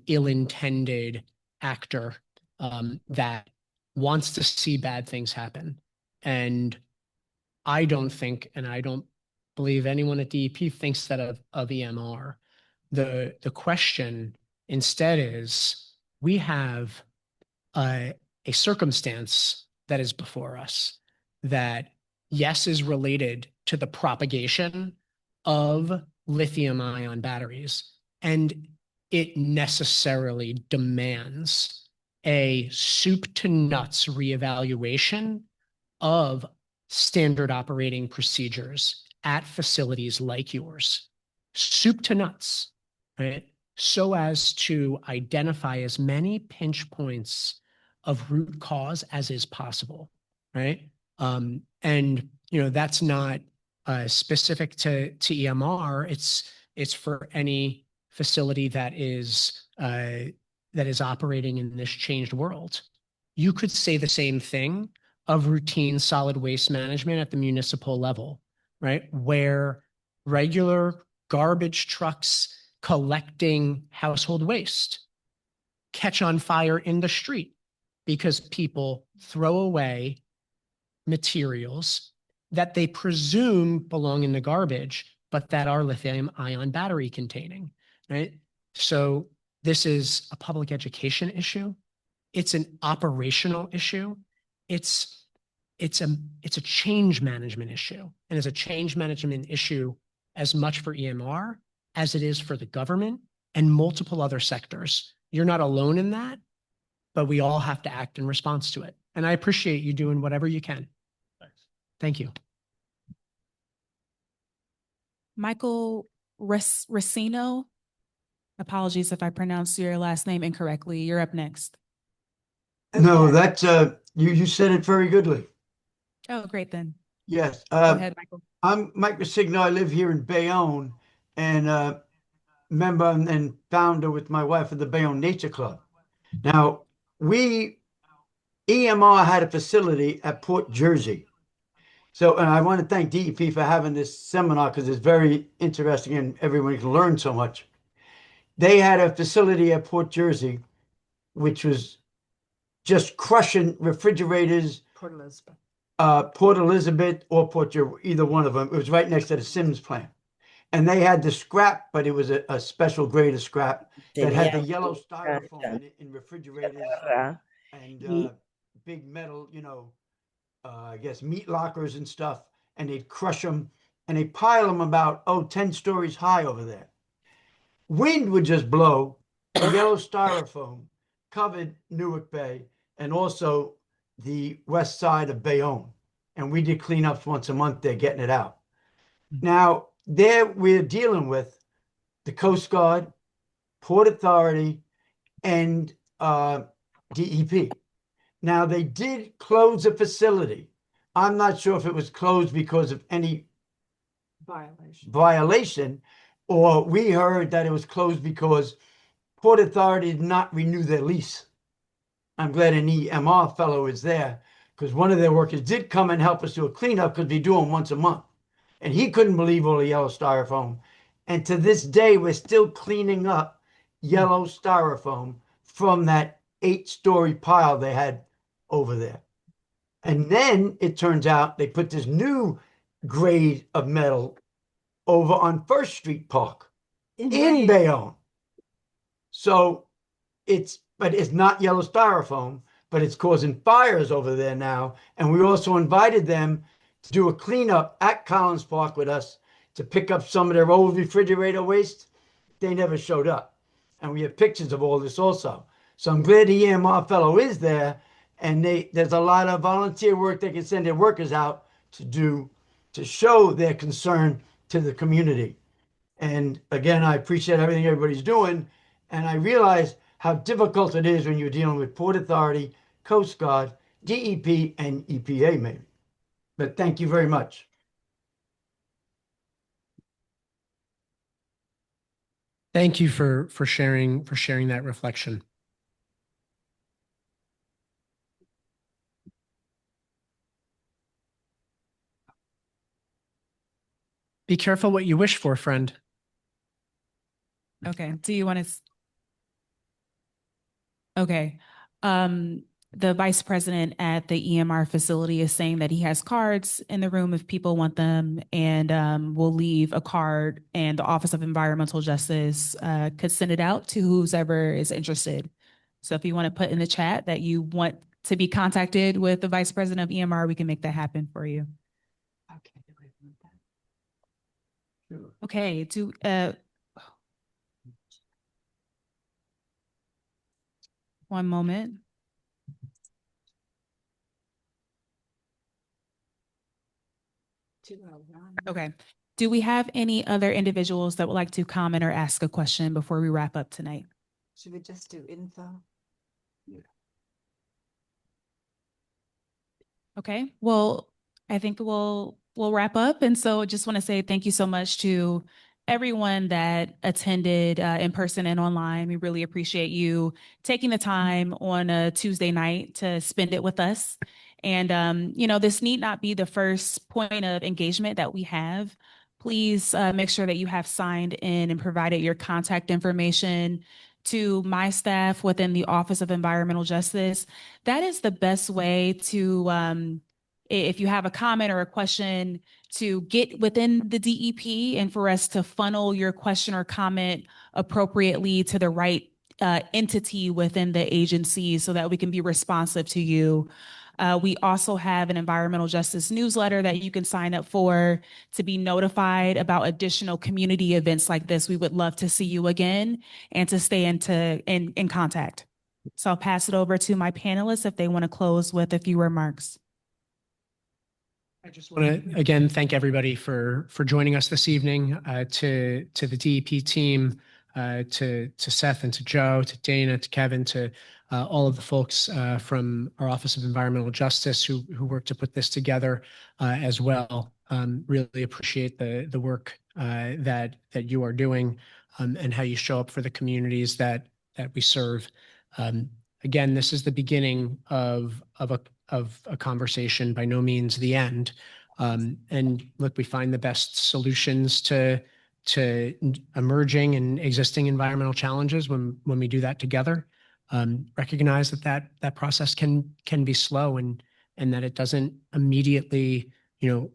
ill-intended actor that wants to see bad things happen. And I don't think, and I don't believe anyone at DEP thinks that of EMR. The question instead is we have a circumstance that is before us that, yes, is related to the propagation of lithium ion batteries, and it necessarily demands a soup to nuts reevaluation of standard operating procedures at facilities like yours. Soup to nuts, right? So as to identify as many pinch points of root cause as is possible, right? And that's not specific to EMR. It's for any facility that is operating in this changed world. You could say the same thing of routine solid waste management at the municipal level, right? Where regular garbage trucks collecting household waste catch on fire in the street because people throw away materials that they presume belong in the garbage, but that are lithium ion battery containing, right? So this is a public education issue. It's an operational issue. It's a change management issue. And it's a change management issue as much for EMR as it is for the government and multiple other sectors. You're not alone in that, but we all have to act in response to it. And I appreciate you doing whatever you can. Thanks. Thank you. Michael Racino. Apologies if I pronounced your last name incorrectly. You're up next. No, that's you said it very goodly. Oh, great then. Yes. Go ahead, Michael. I'm Mike Racigno. I live here in Bayonne, and member and founder with my wife of the Bayonne Nature Club. Now, EMR had a facility at Port Jersey. So, and I want to thank DEP for having this seminar because it's very interesting and everyone can learn so much. They had a facility at Port Jersey, which was just crushing refrigerators. Port Elizabeth. Port Elizabeth or Port Jersey, either one of them. It was right next to the Sims plant. And they had the scrap, but it was a special grade of scrap that had the yellow styrofoam in refrigerators and big metal, I guess meat lockers and stuff. And they'd crush them and they'd pile them about, 10 stories high over there. Wind would just blow, the yellow styrofoam covered Newark Bay and also the west side of Bayonne. And we did cleanups once a month there, getting it out. Now, there we're dealing with the Coast Guard, Port Authority, and DEP. Now, they did close the facility. I'm not sure if it was closed because of any violation, or we heard that it was closed because Port Authority did not renew their lease. I'm glad an EMR fellow is there because one of their workers did come and help us do a cleanup because we do them once a month. And he couldn't believe all the yellow styrofoam. And to this day, we're still cleaning up yellow styrofoam from that 8-story pile they had over there. And then it turns out they put this new grade of metal over on First Street Park in Bayonne. So it's not yellow styrofoam, but it's causing fires over there now. And we also invited them to do a cleanup at Collins Park with us to pick up some of their old refrigerator waste. They never showed up. And we have pictures of all this also. So I'm glad the EMR fellow is there. And there's a lot of volunteer work they can send their workers out to do to show their concern to the community. And again, I appreciate everything everybody's doing. And I realize how difficult it is when you're dealing with Port Authority, Coast Guard, DEP, and EPA maybe. But thank you very much. Thank you for sharing that reflection. Be careful what you wish for, friend. Okay. Do you want to? Okay. the vice president at the EMR facility is saying that he has cards in the room if people want them, and we'll leave a card, and the Office of Environmental Justice could send it out to whoever is interested. So if you want to put in the chat that you want to be contacted with the vice president of EMR, we can make that happen for you. Okay, one moment. Okay. Do we have any other individuals that would like to comment or ask a question before we wrap up tonight? Should we just do info? Okay, well, I think we'll wrap up. And so I just want to say thank you so much to everyone that attended in person and online. We really appreciate you taking the time on a Tuesday night to spend it with us. And, you know, this need not be the first point of engagement that we have. Please make sure that you have signed in and provided your contact information to my staff within the Office of Environmental Justice. That is the best way to, if you have a comment or a question, to get within the DEP and for us to funnel your question or comment appropriately to the right entity within the agency so that we can be responsive to you. We also have an environmental justice newsletter that you can sign up for to be notified about additional community events like this. We would love to see you again and to stay in contact. So I'll pass it over to my panelists if they want to close with a few remarks. I just want to again thank everybody for joining us this evening. To the DEP team, to Seth and to Joe, to Dana, to Kevin, to all of the folks from our Office of Environmental Justice who worked to put this together as well. Really appreciate the work that you are doing and how you show up for the communities that we serve. Again, this is the beginning of a conversation, by no means the end. And look, we find the best solutions to emerging and existing environmental challenges when we do that together. Recognize that process can be slow and that it doesn't immediately,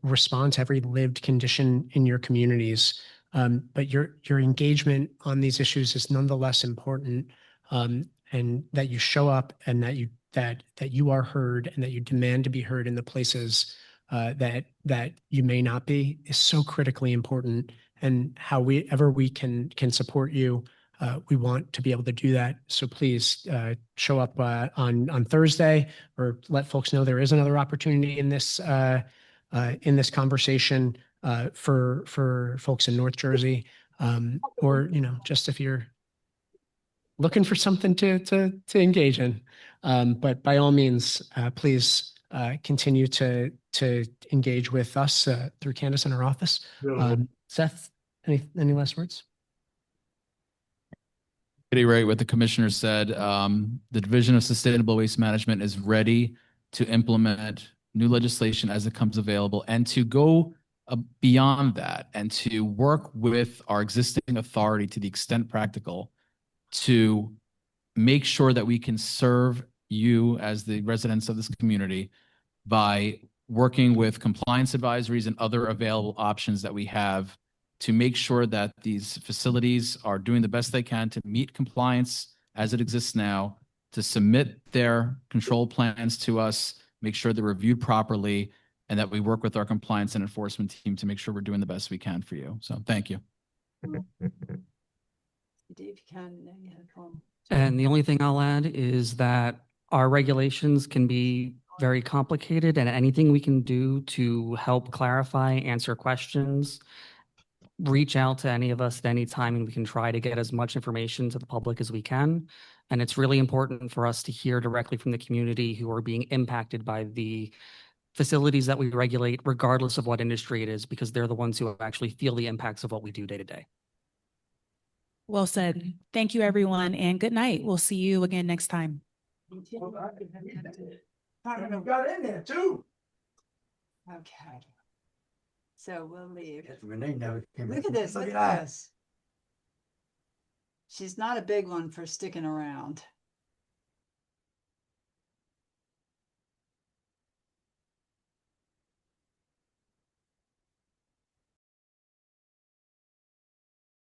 respond to every lived condition in your communities. But your engagement on these issues is nonetheless important, and that you show up and that you are heard and that you demand to be heard in the places that you may not be is so critically important. And however we can support you, we want to be able to do that. So please show up on Thursday, or let folks know there is another opportunity in this conversation for folks in North Jersey, or just if you're looking for something to engage in. But by all means, please continue to engage with us through Kandyce in our office. Seth, any last words? Pretty right what the commissioner said. The Division of Sustainable Waste Management is ready to implement new legislation as it comes available and to go beyond that and to work with our existing authority to the extent practical to make sure that we can serve you as the residents of this community by working with compliance advisories and other available options that we have to make sure that these facilities are doing the best they can to meet compliance as it exists now, to submit their control plans to us, make sure they're reviewed properly, and that we work with our compliance and enforcement team to make sure we're doing the best we can for you. So thank you. And the only thing I'll add is that our regulations can be very complicated, and anything we can do to help clarify, answer questions, reach out to any of us at any time, and we can try to get as much information to the public as we can. And it's really important for us to hear directly from the community who are being impacted by the facilities that we regulate, regardless of what industry it is, because they're the ones who actually feel the impacts of what we do day to day. Well said. Thank you, everyone, and good night. We'll see you again next time. I got in there too. Okay. So we'll leave. Renee never came. Look at this. Look at this. She's not a big one for sticking around.